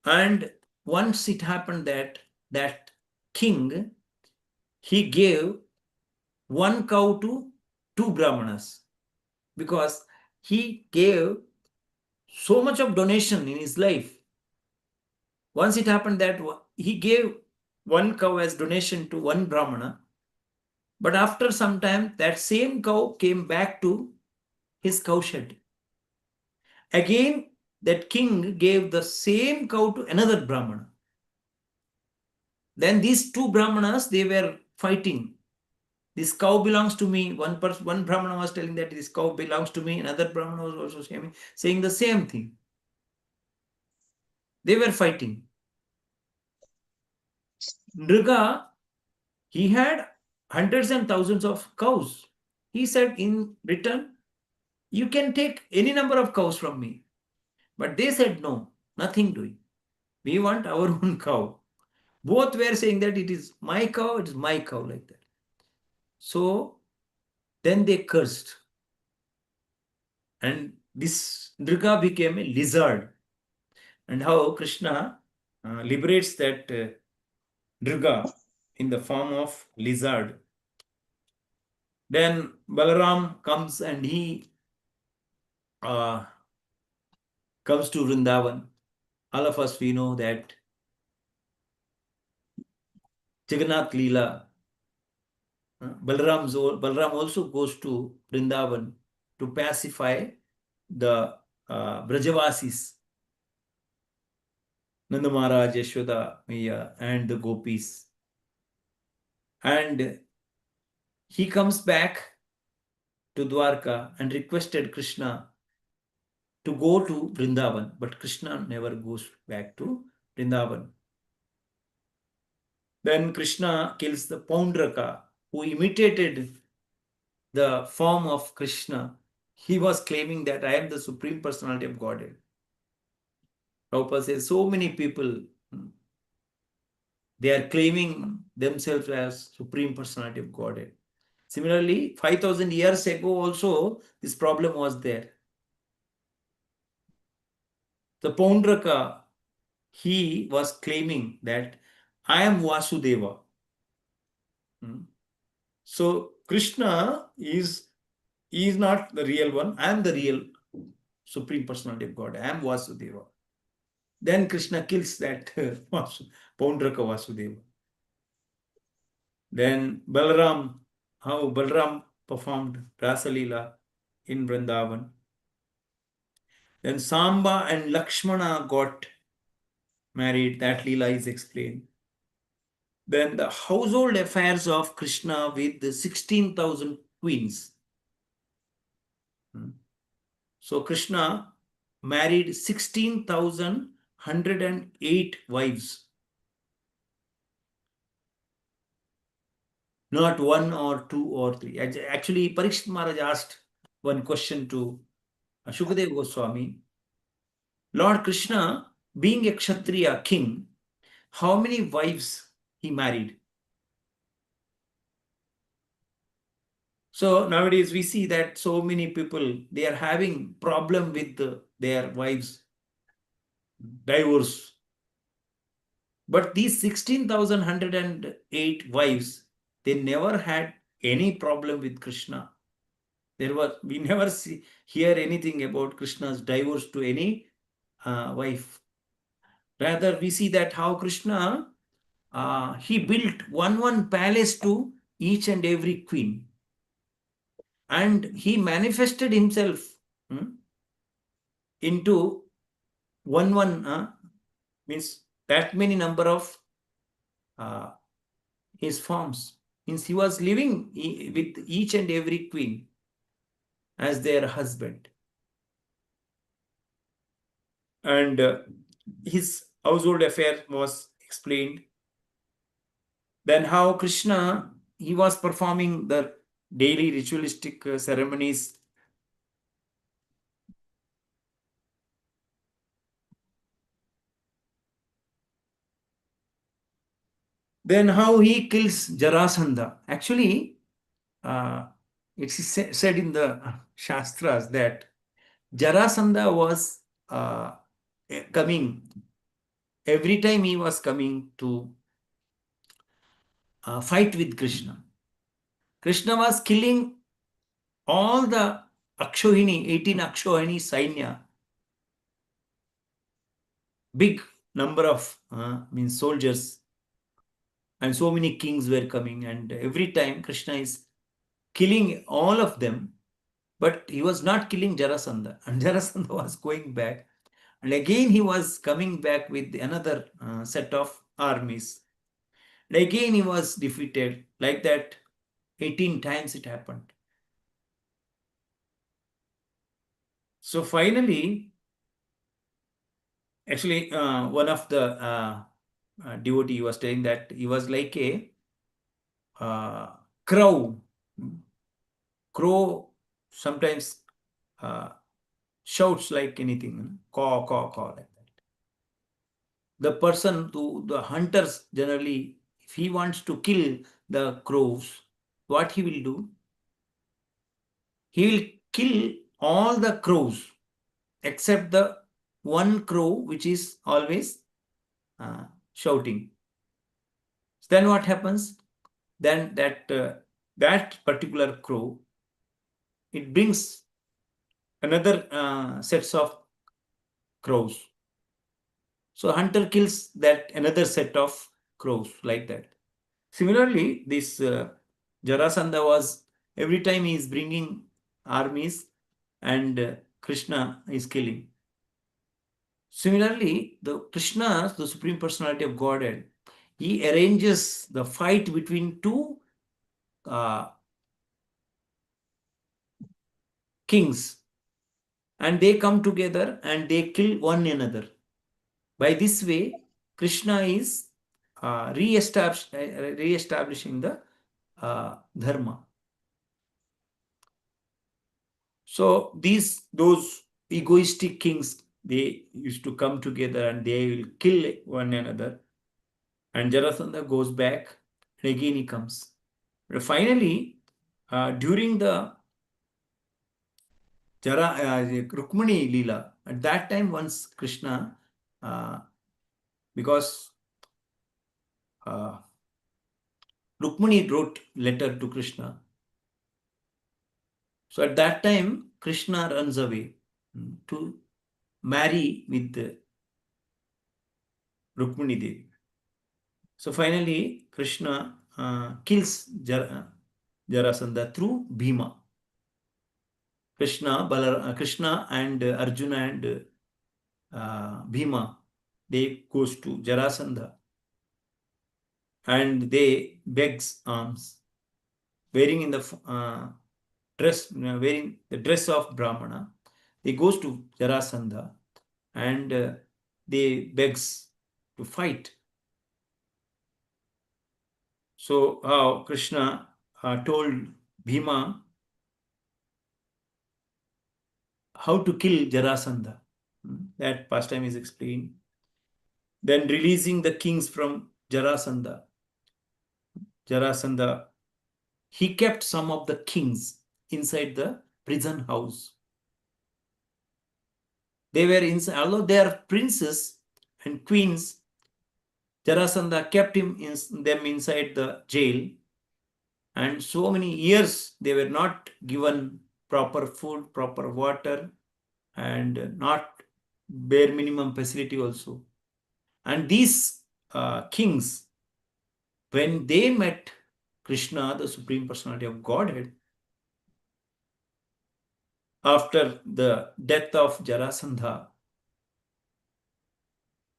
And once it happened that that king, he gave one cow to two Brahmanas because he gave so much of donation in his life. Once it happened that he gave one cow as donation to one Brahmana, but after some time, that same cow came back to his cowshed. Again, that king gave the same cow to another Brahmana. Then these two Brahmanas, they were fighting. This cow belongs to me. One Brahmana was telling that this cow belongs to me. Another Brahmana was also saying the same thing. They were fighting. Nriga, he had hundreds and thousands of cows. He said in return, you can take any number of cows from me. But they said no, nothing doing. We want our own cow. Both were saying that it is my cow, it is my cow, like that. So then they cursed. And this Nriga became a lizard. And how Krishna liberates that Nriga in the form of lizard. Then Balaram comes and he uh, comes to Vrindavan. All of us, we know that Jagannath Leela, Balaram also goes to Vrindavan to pacify the Brajavasis, Nanda Maharaj, Yashoda, Maya, and the gopis. And he comes back to Dwarka and requested Krishna to go to Vrindavan, but Krishna never goes back to Vrindavan. Then Krishna kills the Paundraka, who imitated the form of Krishna. He was claiming that I am the Supreme Personality of Godhead. Prabhupada says so many people, they are claiming themselves as Supreme Personality of Godhead. Similarly, 5,000 years ago also, this problem was there. The Paundraka, he was claiming that I am Vasudeva. So Krishna is not the real one. I am the real Supreme Personality of God. I am Vasudeva. Then Krishna kills that Paundraka Vasudeva. Then Balaram, how Balaram performed Rasalila in Vrindavan. Then Samba and Lakshmana got married. That Leela is explained. Then the household affairs of Krishna with the 16,000 queens. So Krishna married 16,108 wives. Not one or two or three. Actually, Parikshit Maharaj asked one question to Shukadeva Goswami. Lord Krishna, being a Kshatriya king, how many wives he married? So nowadays we see that so many people, they are having problem with their wives, divorce. But these 16,108 wives, they never had any problem with Krishna. We never hear anything about Krishna's divorce to any wife. Rather, we see that how Krishna, he built one palace to each and every queen. And he manifested himself into one means that many number of his forms. Means he was living with each and every queen as their husband. And his household affair was explained. Then how Krishna, he was performing the daily ritualistic ceremonies. Then how he kills Jarasandha. Actually, it's said in the Shastras that Jarasandha was coming, every time he was coming to fight with Krishna. Krishna was killing all the Akshohini, 18 Akshohini Sainya, big number of means soldiers, and so many kings were coming, and every time Krishna is killing all of them, but he was not killing Jarasandha, and Jarasandha was going back, and again he was coming back with another set of armies, and again he was defeated. Like that 18 times it happened. So finally, actually, one of the devotee was saying that he was like a crow. Crow sometimes uh, shouts like anything, caw, caw, caw, like that. The person, the hunters generally, if he wants to kill the crows, what he will do? He will kill all the crows except the one crow which is always shouting. Then what happens? Then that particular crow, it brings another sets of crows. So hunter kills that another set of crows, like that. Similarly, this Jarasandha was, every time he is bringing armies, and Krishna is killing. Similarly, the Krishna, the Supreme Personality of Godhead, he arranges the fight between two kings, and they come together and they kill one another. By this way, Krishna is re-establishing the dharma. So those egoistic kings, they used to come together and they will kill one another. And Jarasandha goes back, and again he comes. But finally, during the Rukmani Leela, at that time, once Krishna, because Rukmani wrote letter to Krishna. So at that time, Krishna runs away to marry with Rukmani Devi. So finally, Krishna kills Jarasandha through Bhima. Krishna and Arjuna and Bhima, they goes to Jarasandha and they begs alms, wearing in the wearing the dress of Brahmana. They goes to Jarasandha and they begs to fight. So how Krishna told Bhima how to kill Jarasandha. That pastime is explained. Then releasing the kings from Jarasandha. Jarasandha, he kept some of the kings inside the prison house. They were inside, although they are princes and queens, Jarasandha kept them inside the jail, and so many years they were not given proper food, proper water, and not bare minimum facility also. And these kings, when they met Krishna, the Supreme Personality of Godhead, after the death of Jarasandha,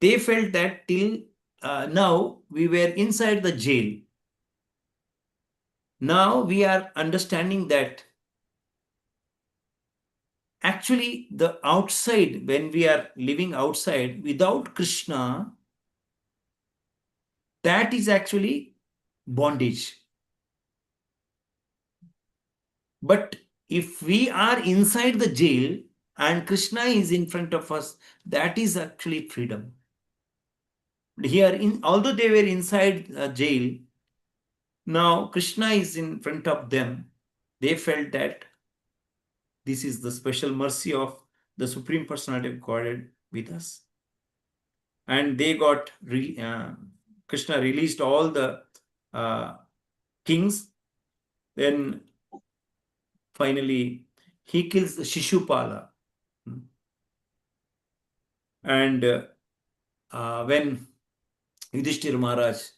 they felt that till now we were inside the jail. Now we are understanding that actually the outside, when we are living outside without Krishna, that is actually bondage. But if we are inside the jail and Krishna is in front of us, that is actually freedom. Here, although they were inside jail, now Krishna is in front of them. They felt that this is the special mercy of the Supreme Personality of Godhead with us. And they got, Krishna released all the uh, kings. Then finally, he kills the Shishupala. And when Yudhishthira Maharaj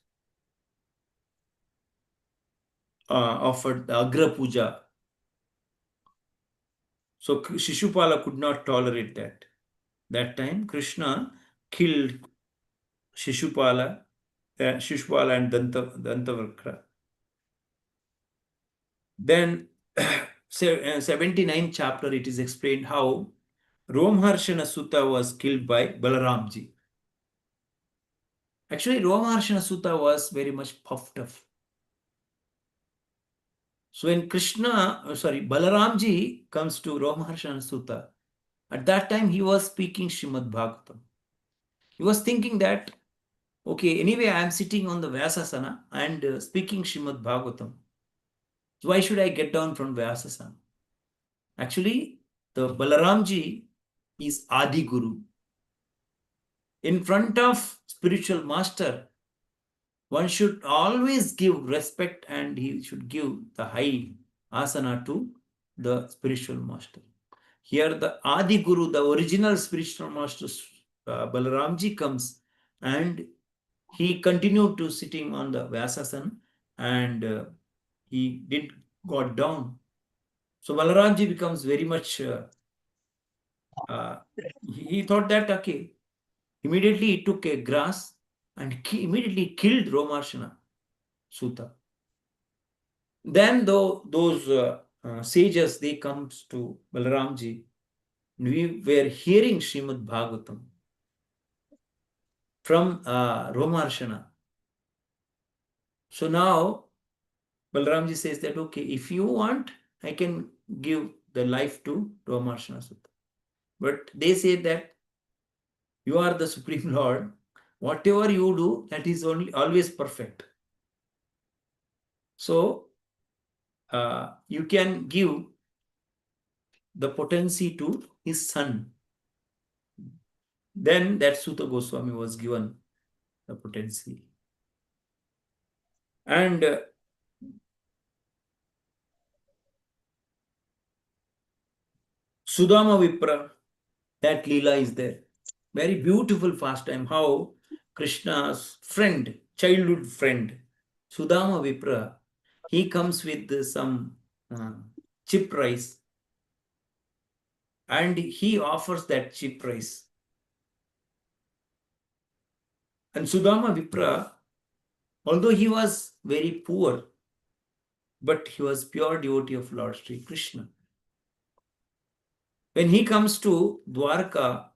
offered the Agra Puja, so Shishupala could not tolerate that. That time, Krishna killed Shishupala, Shishupala and Dantavakra. Then, 79th chapter, it is explained how Romharshana Sutta was killed by Balaramji. Actually, Romharshana Sutta was very much puffed up. So when Balaramji comes to Romharshana Sutta, at that time he was speaking Srimad Bhagavatam. He was thinking that, okay, anyway, I am sitting on the Vyasasana and speaking Srimad Bhagavatam. So why should I get down from Vyasasana? Actually, the Balaramji is Adi Guru. In front of spiritual master, one should always give respect and he should give the high asana to the spiritual master. Here the Adi Guru, the original spiritual master, Balaramji comes and he continued to sitting on the Vyasasana and he did got down. So Balaramji becomes very much, he thought that, okay, immediately he took a grass and immediately killed Romarshana Sutta. Then though those sages, they comes to Balaramji. We were hearing Srimad Bhagavatam from Romarshana. So now Balaramji says that, okay, if you want, I can give the life to Romarshana Sutta. But they say that you are the Supreme Lord. Whatever you do, that is only always perfect. So you can give the potency to his son. Then that Sutta Goswami was given the potency. And Sudama Vipra, that Leela is there. Very beautiful pastime, how Krishna's friend, childhood friend, Sudama Vipra, he comes with some chip rice and he offers that chip rice. And Sudama Vipra, although he was very poor, but he was pure devotee of Lord Sri Krishna. When he comes to Dwarka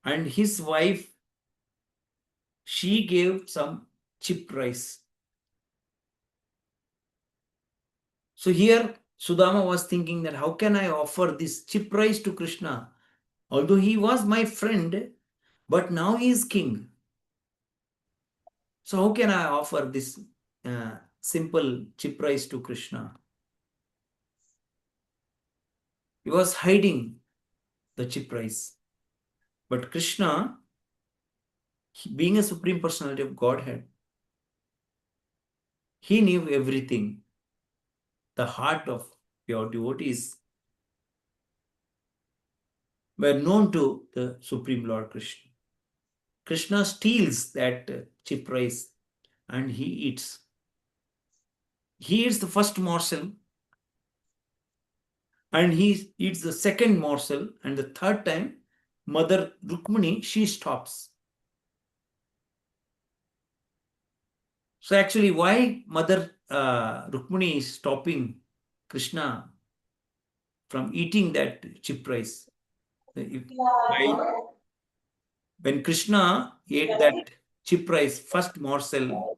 and his wife, she gave some chip rice. So here Sudama was thinking that how can I offer this chip rice to Krishna? Although he was my friend, but now he is king. So how can I offer this simple chip rice to Krishna? He was hiding the chip rice. But Krishna, being a Supreme Personality of Godhead, he knew everything. The heart of pure devotees were known to the Supreme Lord Krishna. Krishna steals that chip rice and he eats. He eats the first morsel and he eats the second morsel, and the third time, Mother Rukmini, she stops. So actually, why Mother Rukmini is stopping Krishna from eating that chip rice. If, by, when Krishna ate that chip rice, first morsel,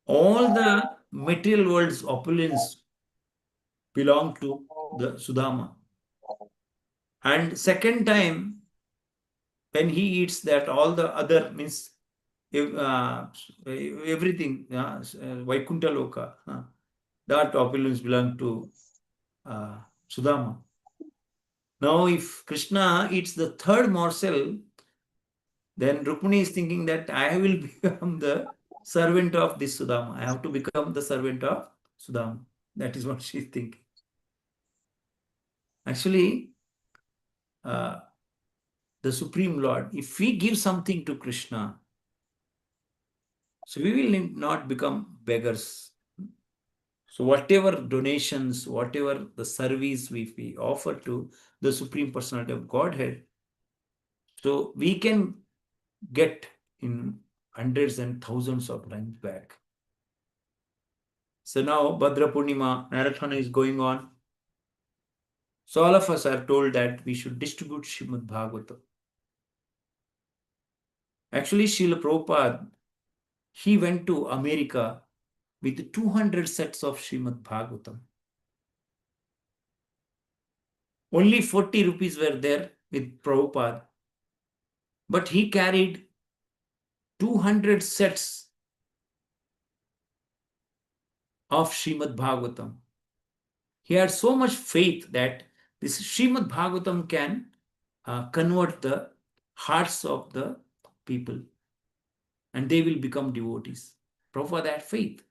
all the material world's opulence belonged to the Sudama. And second time, when he eats that, all the other means everything, Vaikuntha Loka, that opulence belonged to Sudama. Now, if Krishna eats the third morsel, then Rukmini is thinking that I will become the servant of this Sudama. I have to become the servant of Sudama. That is what she is thinking. Actually, uh, the Supreme Lord, if we give something to Krishna, so we will not become beggars. So whatever donations, whatever the service we offer to the Supreme Personality of Godhead, so we can get in hundreds and thousands of times back. So now Bhadra Purnima marathon is going on. So all of us are told that we should distribute Srimad Bhagavatam. Actually, Srila Prabhupada, he went to America with 200 sets of Srimad Bhagavatam. Only 40 rupees were there with Prabhupada, but he carried 200 sets of Srimad Bhagavatam. He had so much faith that this Srimad Bhagavatam can convert the hearts of the people and they will become devotees. Prabhupada had faith.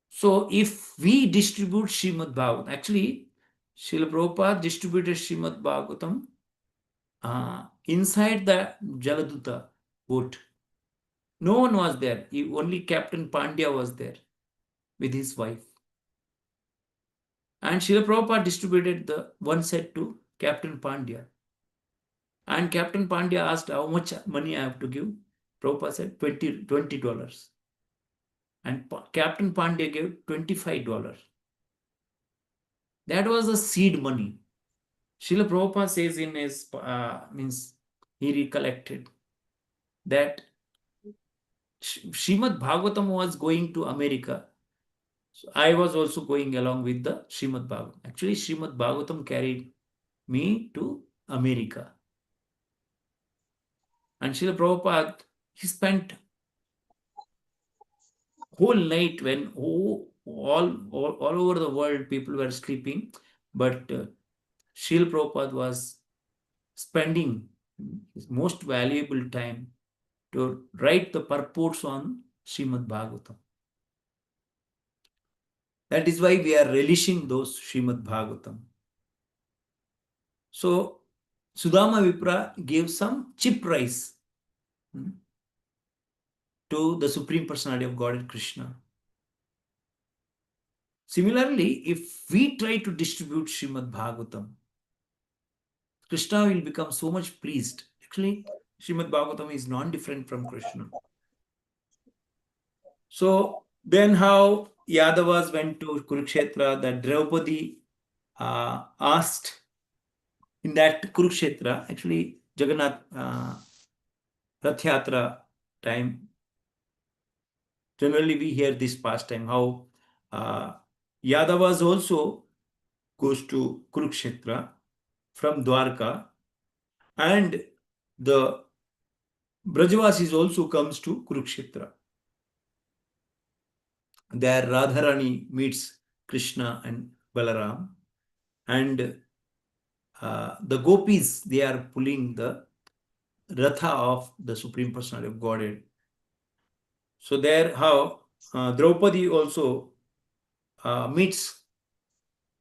So if we distribute Srimad Bhagavatam, actually Srila Prabhupada distributed Srimad Bhagavatam inside the Jaladuta boat. No one was there. Only Captain Pandya was there with his wife. And Srila Prabhupada distributed the one set to Captain Pandya. And Captain Pandya asked how much money I have to give. Prabhupada said $20. And Captain Pandya gave $25. That was the seed money. Srila Prabhupada says in his, means he recollected that Srimad Bhagavatam was going to America. So I was also going along with the Srimad Bhagavatam. Actually, Srimad Bhagavatam carried me to America. And Srila Prabhupada, he spent whole night when all over the world people were sleeping, but Srila Prabhupada was spending his most valuable time to write the purports on Srimad Bhagavatam. That is why we are relishing those Srimad Bhagavatam. So Sudama Vipra gave some cheap rice to the Supreme Personality of Godhead Krishna. Similarly, if we try to distribute Srimad Bhagavatam, Krishna will become so much pleased. Actually, Srimad Bhagavatam is non-different from Krishna. So then how Yadavas went to Kurukshetra, that Draupadi asked in that Kurukshetra, actually Jagannath Rath Yatra time, generally we hear this pastime, how Yadavas also goes to Kurukshetra from Dwarka, and the Brajavasis also comes to Kurukshetra. There Radharani meets Krishna and Balaram, and the gopis, they are pulling the ratha of the Supreme Personality of Godhead. So there how Draupadi also meets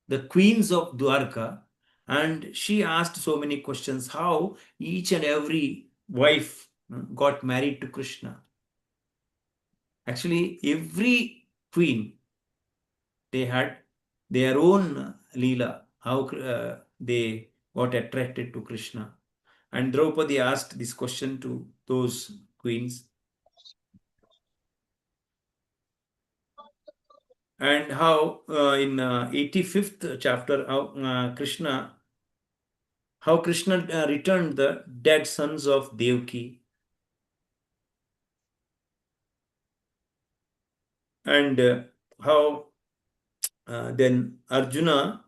the queens of Dwarka, and she asked so many questions how each and every wife got married to Krishna. Actually, every queen, they had their own leela, how they got attracted to Krishna. And Draupadi asked this question to those queens. And how in 85th chapter, how Krishna returned the dead sons of Devki, and how then Arjuna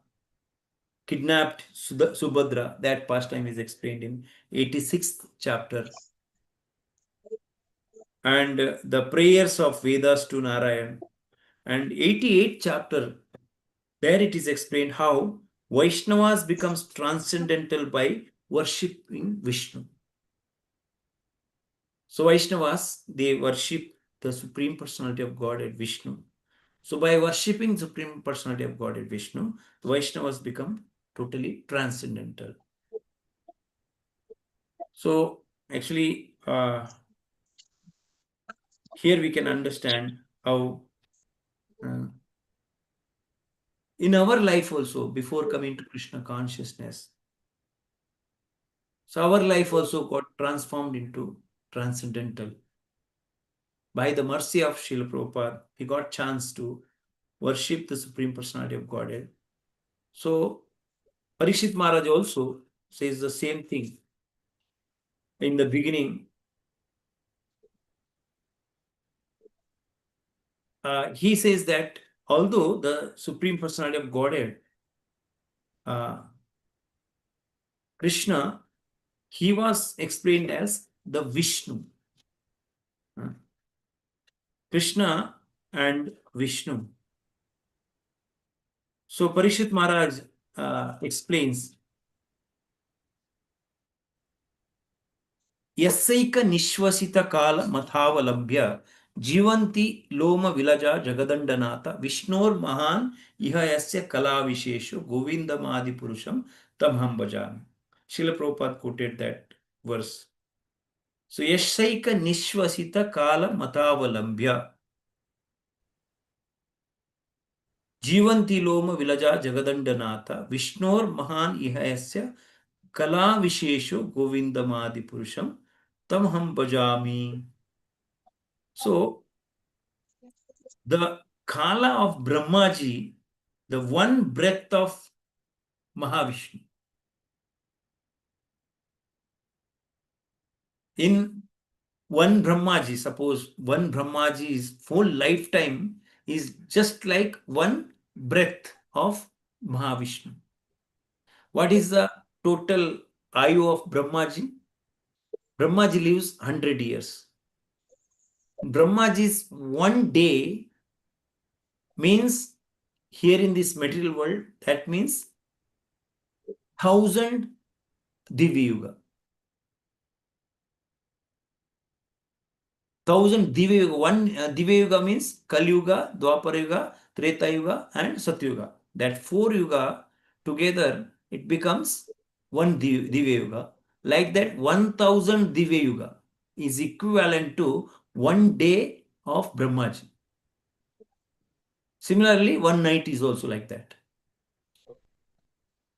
kidnapped Subhadra. That pastime is explained in 86th chapter. And the prayers of Vedas to Narayan. And 88th chapter, there it is explained how Vaishnavas becomes transcendental by worshipping Vishnu. So Vaishnavas, they worship the Supreme Personality of Godhead Vishnu. So by worshipping Supreme Personality of Godhead Vishnu, the Vaishnavas become totally transcendental. So actually, here we can understand how uh, in our life also, before coming to Krishna consciousness, so our life also got transformed into transcendental. By the mercy of Srila Prabhupada, he got chance to worship the Supreme Personality of Godhead. So Parishit Maharaj also says the same thing. In the beginning, he says that although the Supreme Personality of Godhead, uh, Krishna, he was explained as the Vishnu. Uh, Krishna and Vishnu. So Parishit Maharaj explains, Yasaika Nishwasita Kala Mathavalabhya Jivanti Loma Vilaja Jagadandanata Vishnor Mahan Iha Yasya Kala Visheshu Govindamadi Purusham Tamham Bhajami. Srila Prabhupada quoted that verse. So Yasaika Nishwasita Kala Mathavalabhya Jivanti Loma Vilaja Jagadandanata Vishnor Mahan Iha Yasya Kala Visheshu Govindamadi Purusham Tamham Bhajami. So the Kala of Brahmaji, the one breath of Mahavishnu. In one Brahmaji, suppose one Brahmaji's full lifetime is just like one breath of Mahavishnu. What is the total ayu of Brahmaji? Brahmaji lives 100 years. Brahmaji's one day means here in this material world, that means 1000 Divya Yuga. 1000 Divya Yuga. One Divya Yuga means Kali Yuga, Dwapara Yuga, Treta Yuga, and Satyuga. That 4 yuga together, it becomes one Divya Yuga. Like that, 1000 Divya Yuga is equivalent to one day of Brahmaji. Similarly, one night is also like that.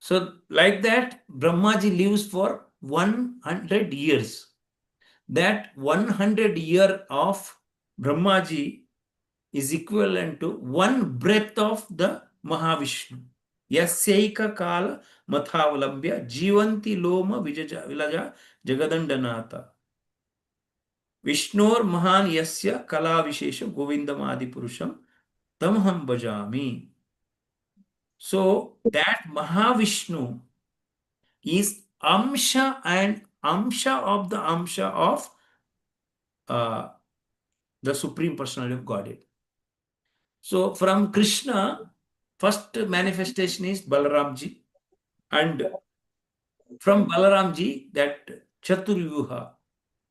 So, like that, Brahmaji lives for 100 years. That 100 year of Brahmaji is equivalent to one breath of the Mahavishnu. Yasyaika kala mathavalambya jivanti loma vilaja jagadandanata. Vishnor mahan yasya kala vishesha govindam adi purusham tamham bhajami. So that Mahavishnu is Amsha of the Amsha of uh, the Supreme Personality of Godhead. So from Krishna, first manifestation is Balaramji, and from Balaramji, that Chaturvyuha,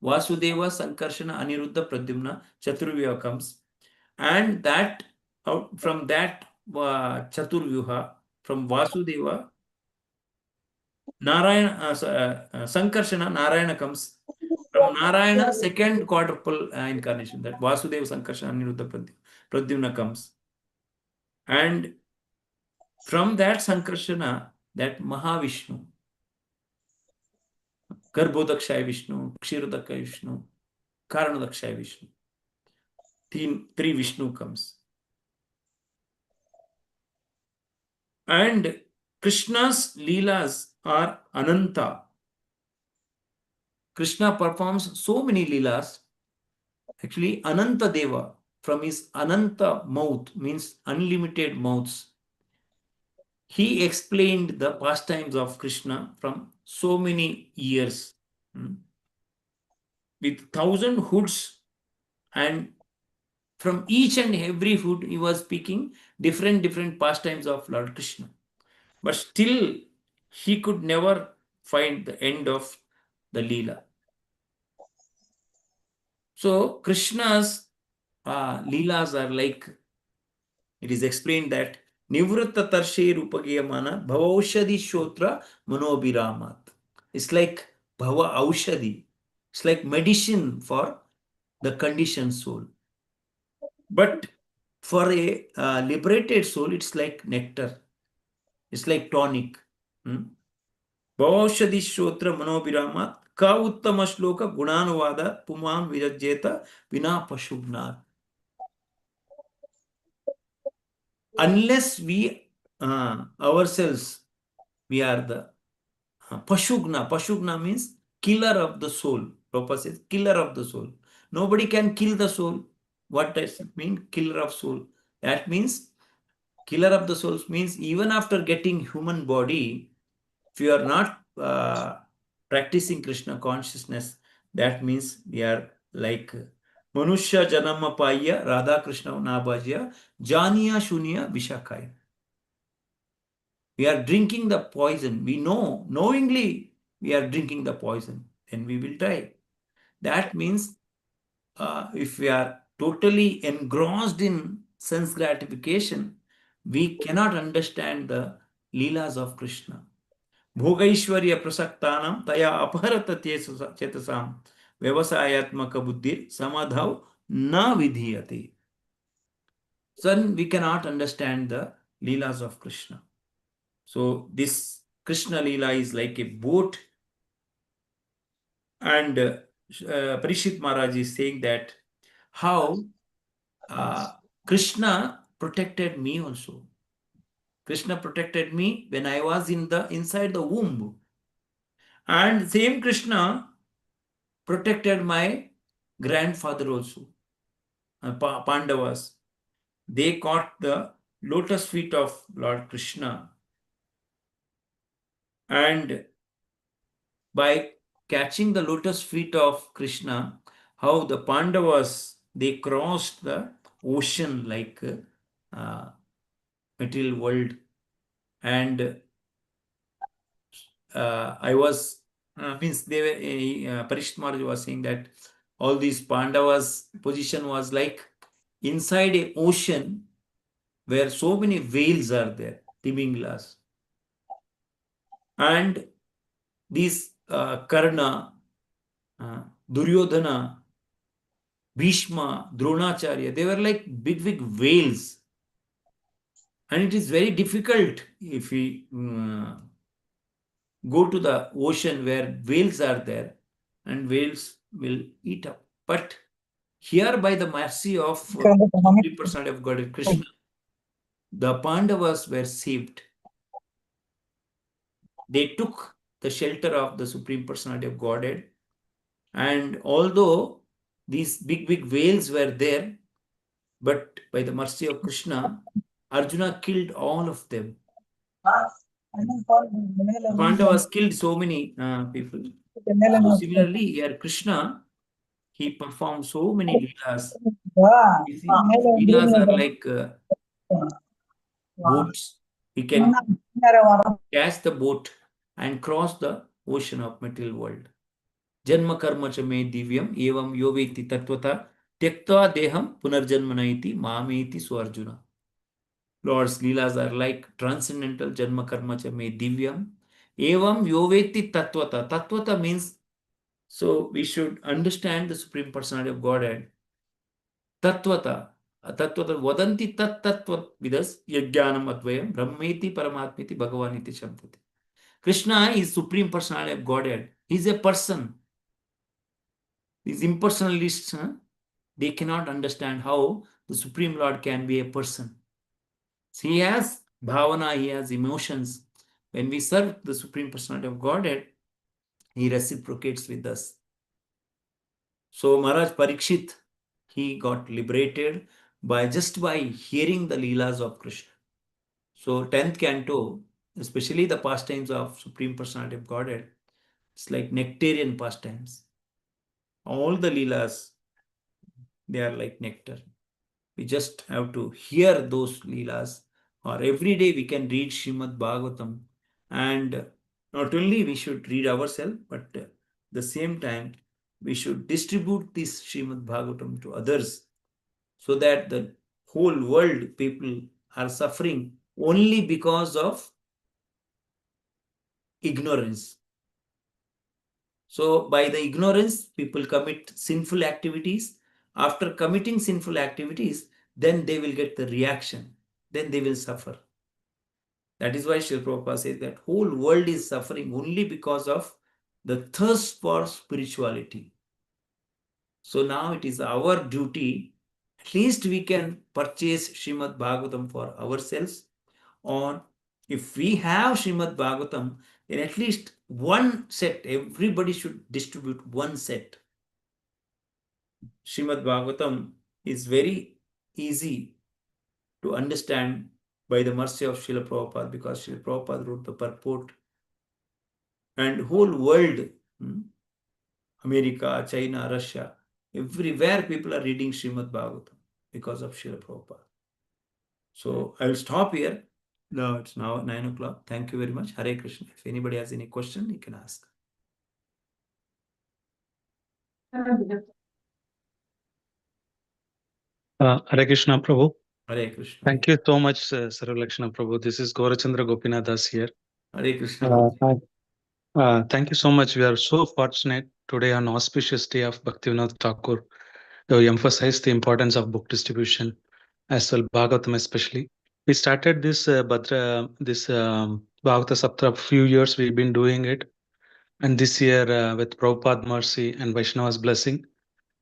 Vasudeva, Sankarshana, Aniruddha, Pradyumna, Chaturvyuha comes, and that from that Chaturvyuha, from Vasudeva, Narayana, Sankarshana, Narayana comes. From Narayana, second quadruple incarnation, that Vasudeva, Sankarshana, Aniruddha, Pradyumna comes. And from that Sankarshana, that Mahavishnu, Garbhodakshaya Vishnu, Kshirodakshaya Vishnu, Karanodakshaya Vishnu, three Vishnu comes. And Krishna's Leelas are Ananta. Krishna performs so many Leelas. Actually, Ananta Deva, from his Ananta mouth, means unlimited mouths, he explained the pastimes of Krishna from so many years, with thousand hoods, and from each and every hood he was speaking different pastimes of Lord Krishna. But still he could never find the end of the Leela. So Krishna's Leelas are like, it is explained that Nivritta Tarshe Rupagiyamana Bhavaushadi Shotra Manobiramat. It's like Bhava Aushadi. It's like medicine for the conditioned soul. But for a liberated soul, it's like nectar. It's like tonic. Bhavaushadi Shotra Manobiramat Ka Uttama Shloka Gunanuvada Pumam Virajeta Vina Pashugnar. Unless we ourselves, we are the Pashugna. Pashugna means killer of the soul. Prabhupada says killer of the soul. Nobody can kill the soul. What does it mean? Killer of soul. That means killer of the souls means even after getting human body, if you are not practicing Krishna consciousness, that means we are like Manushya Janama Paya Radha Krishna Nabhajya Janiya Shunya Vishakaya. We are drinking the poison. We know, knowingly, we are drinking the poison. Then we will die. That means if we are totally engrossed in sense gratification, we cannot understand the Leelas of Krishna. Bhogaishwarya prasaktanam taya aparata chetasam vyavasayatmaka buddhir samadhav na vidhiyate. So then we cannot understand the Leelas of Krishna. So this Krishna Leela is like a boat, and Parishit Maharaj is saying that how Krishna protected me also. Krishna protected me when I was inside the womb, and same Krishna protected my grandfather also, Pandavas. They caught the lotus feet of Lord Krishna, and by catching the lotus feet of Krishna, how the Pandavas, they crossed the ocean like material world. And I was, means they were, Parishit Maharaj was saying that all these Pandavas' position was like inside a ocean where so many whales are there, Timinglas. And these Karna, Duryodhana, Bhishma, Dronacharya, they were like big whales. And it is very difficult if we go to the ocean where whales are there, and whales will eat up. But here, by the mercy of Supreme Personality of God Krishna, the Pandavas were saved. They took the shelter of the Supreme Personality of Godhead, and although these big whales were there, but by the mercy of Krishna, Arjuna killed all of them. Pandavas killed so many people. So similarly, here Krishna, he performed so many leelas. You see, these leelas are like boats. He can catch the boat and cross the ocean of material world. Janma karma cha me divyam evam yoveti tatvata tyaktva deham punarjanmana iti mameti swarjuna. Lord's leelas are like transcendental janma karma cha me divyam evam yoveti tatvata. Tatvata means, so we should understand the Supreme Personality of Godhead. Tatvata. Tatvata vadanti tat tatvat vidas yajnanam advayam brahmeti paramatmeti bhagavaniti shabdati. Krishna is Supreme Personality of Godhead. He is a person. These impersonalists, they cannot understand how the Supreme Lord can be a person. He has bhavana, he has emotions. When we serve the Supreme Personality of Godhead, he reciprocates with us. So Maharaj Parikshit, he got liberated by just by hearing the Leelas of Krishna. So 10th canto, especially the pastimes of Supreme Personality of Godhead, it's like nectarian pastimes. All the Leelas, they are like nectar. We just have to hear those Leelas, or every day we can read Srimad Bhagavatam. And not only we should read ourselves, but at the same time, we should distribute this Srimad Bhagavatam to others, so that the whole world people are suffering only because of ignorance. So, by the ignorance, people commit sinful activities. After committing sinful activities, then they will get the reaction. Then they will suffer. That is why Srila Prabhupada says that whole world is suffering only because of the thirst for spirituality. So now it is our duty, at least we can purchase Srimad Bhagavatam for ourselves. Or if we have Srimad Bhagavatam, then at least one set, everybody should distribute one set. Srimad Bhagavatam is very easy to understand by the mercy of Srila Prabhupada, because Srila Prabhupada wrote the purport, and whole world, America, China, Russia, everywhere people are reading Srimad Bhagavatam because of Srila Prabhupada. So I will stop here. No, it's now 9 o'clock. Thank you very much. Hare Krishna. If anybody has any question, you can ask. Hare Krishna Prabhu. Hare Krishna. Thank you so much, Sarvalakshana Prabhu. This is Gaurachandra Gopinath Das here. Hare Krishna. Hi. Thank you so much. We are so fortunate today on auspicious day of Bhaktivinoda Thakur. You emphasize the importance of book distribution, as well Bhagavatam especially. We started this Bhagavata Sapthaha a few years. We've been doing it, and this year with Prabhupada mercy and Vaishnava's blessing,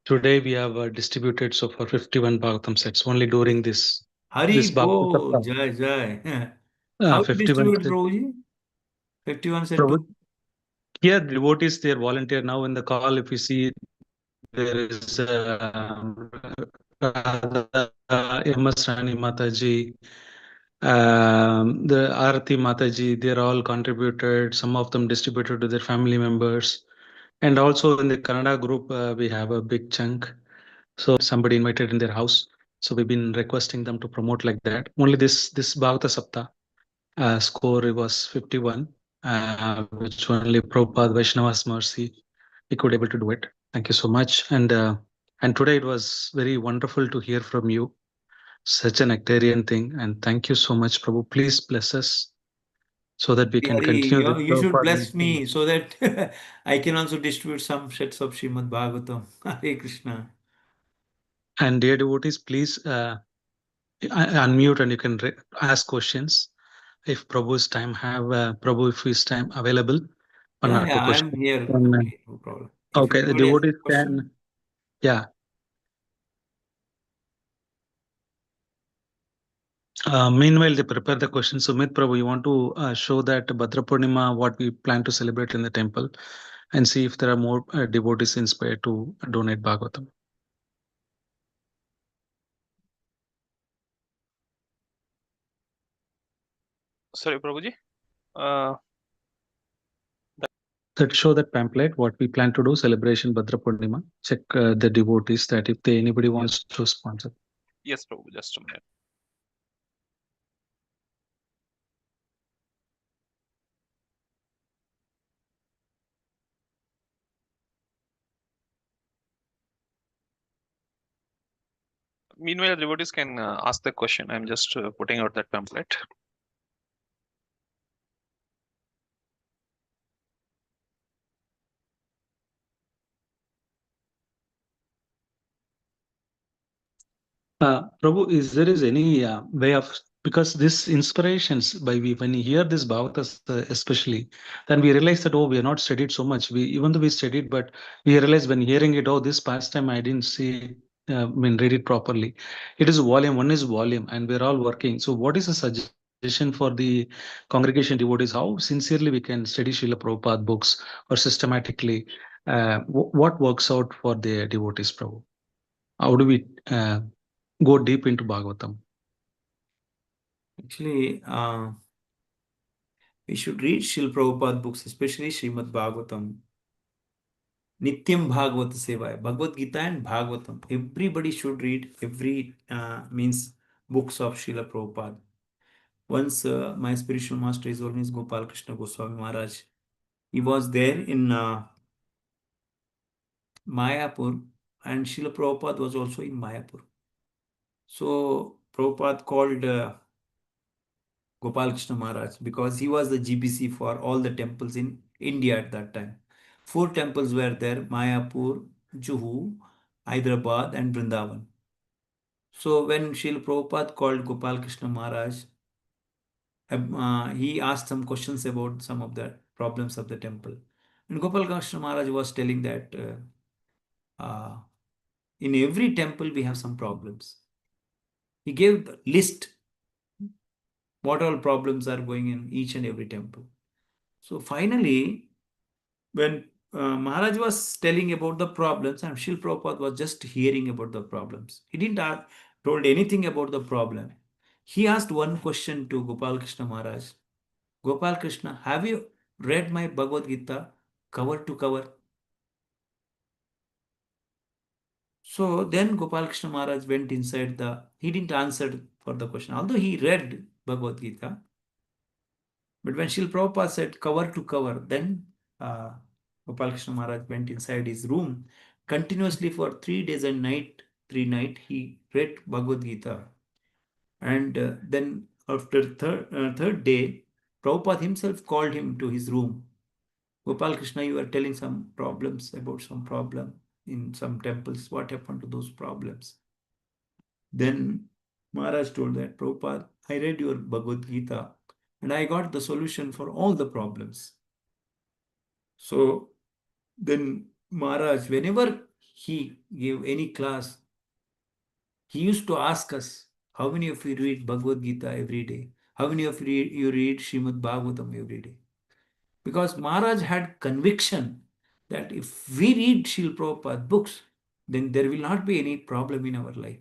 today we have distributed so far 51 Bhagavatam sets only during this Hari Bhagavata Bo, Sapthaha. Jai Jai. How to 51 distribute, sets. Prabhuji? 51 set to? Prabhu, here devotees, they are volunteer now in the call. If you see, there is MS Rani Mataji, the Arati Mataji, they're all contributed. Some of them distributed to their family members. And also in the Kannada group, we have a big chunk. So somebody invited in their house. So we've been requesting them to promote like that. Only this Bhagavata Sapta score was 51, which only Prabhupada Vaishnava's mercy we could able to do it. Thank you so much. And today it was very wonderful to hear from you. Such an nectarian thing. And thank you so much, Prabhu. Please bless us so that we can Hari, continue this you should Prabhupada. bless me so that I can also distribute some sets of Srimad Bhagavatam. Hare Krishna. And dear devotees, please unmute and you can ask questions. If Prabhu's time have Prabhu, if his time available, one Yeah, or two yeah, I'm questions. here. Okay, no problem. If Okay, the anybody has devotees a question, can, yeah. Meanwhile, they prepare the question. Sumit Prabhu, you want to show that Bhadra Purnima, what we plan to celebrate in the temple, and see if there are more devotees inspired to donate Bhagavatam. Sorry, Prabhuji. Uh, That show that pamphlet, what we plan to do, celebration Bhadra Purnima. Check the devotees that if anybody wants to sponsor. yes, Prabhu, just a minute. Meanwhile, devotees can ask the question. I'm just putting out that pamphlet. Prabhu, is there is any way of, because this inspirations by when we hear this Bhagavatas especially, then we realize that, oh, we are not studied so much. We, even though we studied, but we realize when hearing it, oh, this past time I didn't see read it properly. It is volume, one is volume, and we're all working. So what is the suggestion suggestion for the congregation devotees how sincerely we can study Srila Prabhupada books or systematically. What works out for the devotees, Prabhu? How do we go deep into Bhagavatam? Actually, we should read Srila Prabhupada books, especially Srimad Bhagavatam. Nityam Bhagavata Sevaya, Bhagavad Gita and Bhagavatam. Everybody should read every means books of Srila Prabhupada. Once my spiritual master, his name is Gopal Krishna Goswami Maharaj. He was there in Mayapur, and Srila Prabhupada was also in Mayapur. So Prabhupada called Gopal Krishna Maharaj because he was the GBC for all the temples in India at that time. 4 temples were there: Mayapur, Juhu, Hyderabad, and Vrindavan. So when Srila Prabhupada called Gopal Krishna Maharaj, he asked some questions about some of the problems of the temple. And Gopal Krishna Maharaj was telling that in every temple we have some problems. He gave the list what all problems are going in each and every temple. So finally, when Maharaj was telling about the problems, and Srila Prabhupada was just hearing about the problems. He didn't told anything about the problem. He asked one question to Gopal Krishna Maharaj. Gopal Krishna, have you read my Bhagavad Gita cover to cover? So then Gopal Krishna Maharaj went inside he didn't answer for the question, although he read Bhagavad Gita. But when Srila Prabhupada said cover to cover, then Gopal Krishna Maharaj went inside his room. Continuously for 3 days and 3 nights, he read Bhagavad Gita. And then after third day, Prabhupada himself called him to his room. Gopal Krishna, you are telling some problems about some problem in some temples. What happened to those problems? Then Maharaj told that, Prabhupada, I read your Bhagavad Gita and I got the solution for all the problems. So then Maharaj, whenever he gave any class, he used to ask us, how many of you read Bhagavad Gita every day? How many of you read Srimad Bhagavatam every day? Because Maharaj had conviction that if we read Srila Prabhupada books, then there will not be any problem in our life,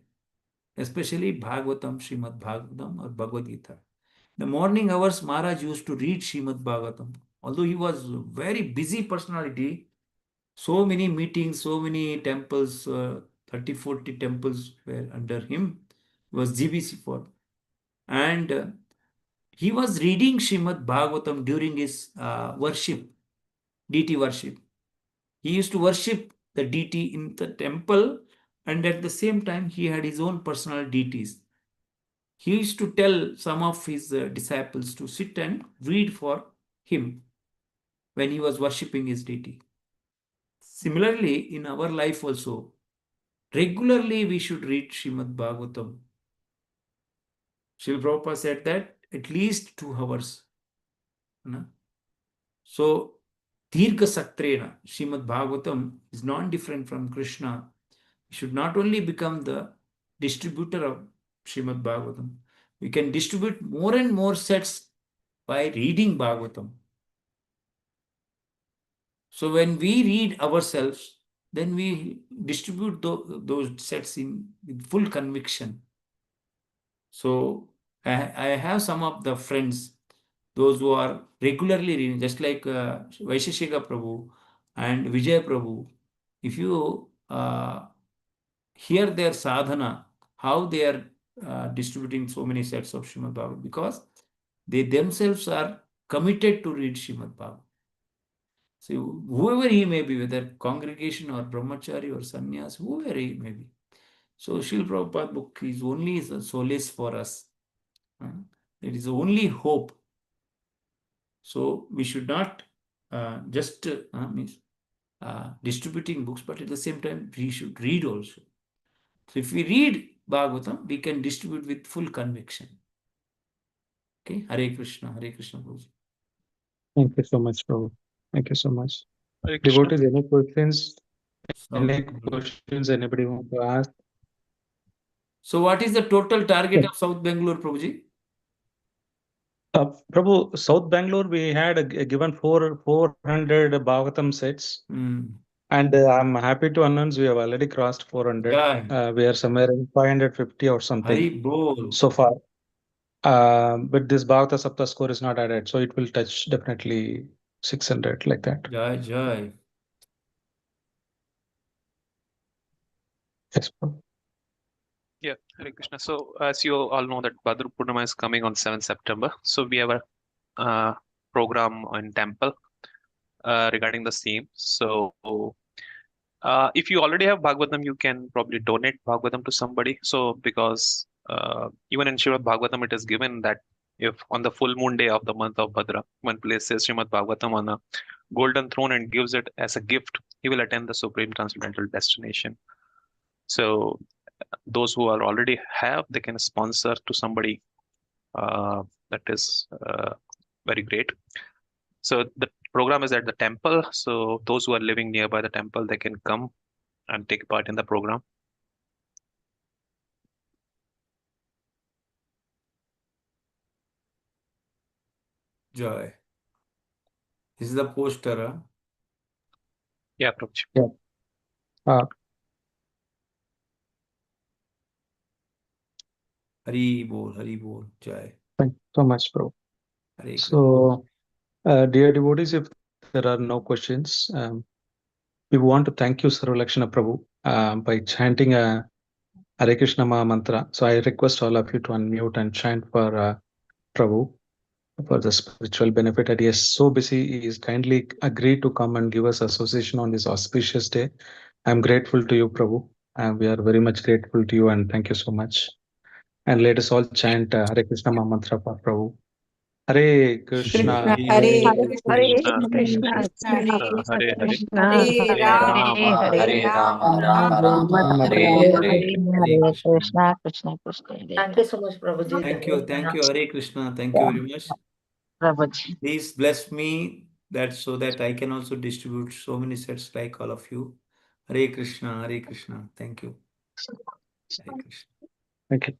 especially Bhagavatam, Srimad Bhagavatam or Bhagavad Gita. The morning hours, Maharaj used to read Srimad Bhagavatam. Although he was a very busy personality, so many meetings, so many temples, 30, 40 temples were under him, he was GBC for. And he was reading Srimad Bhagavatam during his worship, deity worship. He used to worship the deity in the temple, and at the same time, he had his own personal deities. He used to tell some of his disciples to sit and read for him when he was worshipping his deity. Similarly, in our life also, regularly we should read Srimad Bhagavatam. Srila Prabhupada said that at least 2 hours. So, Dirgha Satrena, Srimad Bhagavatam is not different from Krishna. We should not only become the distributor of Srimad Bhagavatam, we can distribute more and more sets by reading Bhagavatam. So when we read ourselves, then we distribute those sets with full conviction. So I have some of the friends, those who are regularly reading, just like Vaisheshika Prabhu and Vijay Prabhu. If you hear their sadhana, how they are distributing so many sets of Srimad Bhagavatam, because they themselves are committed to read Srimad Bhagavatam. So whoever he may be, whether congregation or brahmachari or sannyas, whoever he may be. So Srila Prabhupada book is only a solace for us. It is the only hope. So we should not just distributing books, but at the same time we should read also. So if we read Bhagavatam, we can distribute with full conviction. Okay, Hare Krishna, Hare Krishna. Thank you so much, Prabhu. Thank you so much. Hare Krishna. Devotees, any questions? South Any Bengaluru. questions anybody want to ask? So what is the total target of South Bangalore, Prabhuji? Prabhu, South Bangalore, we had given 400 Bhagavatam sets, and I'm happy to announce we have already crossed 400. Jai. We are somewhere in 550 or Hari something Bol. so far. But this Bhagavata Saptha score is not added, so it will touch definitely 600 like that. Jai Jai. Yes, Prabhu. Yeah, Hare Krishna. So, as you all know, that Bhadra Purnima is coming on 7th September. So, we have a program in temple regarding the same. So, if you already have Bhagavatam, you can probably donate Bhagavatam to somebody. So, because even in Srimad Bhagavatam, it is given that if on the full moon day of the month of Bhadra, one places Srimad Bhagavatam on a golden throne and gives it as a gift, he will attain the supreme transcendental destination. So, those who are already have, they can sponsor to somebody. That is very great. So the program is at the temple. So those who are living nearby the temple, they can come and take part in the program. Jai. This is the poster, huh? Yeah, Prabhuji. Yeah. Hari Bol, Hari Bol. Jai. Thank you so much, Prabhu. Hare Krishna. So, dear devotees, if there are no questions, we want to thank you, Sarvalakshana Prabhu, by chanting Hare Krishna Maha Mantra. So, I request all of you to unmute and chant for Prabhu for the spiritual benefit. And he is so busy, he is kindly agreed to come and give us association on this auspicious day. I'm grateful to you, Prabhu, and we are very much grateful to you, and thank you so much. And let us all chant Hare Krishna Maha Mantra for Prabhu. Hare Krishna, Krishna, Hare Krishna, Krishna, Hare Hare, Krishna, Hare Rama, Hare Rama, Rama Rama, Hare Hare Hare. Hare, Hare Krishna, Krishna Krishna, Hare Thank you so much, Prabhuji. Thank you. Thank you, Hare Krishna. Thank you very much. Prabhuji. Please bless me that so that I can also distribute so many sets like all of you. Hare Krishna, Hare Krishna. Thank you. Hare Krishna. Thank you.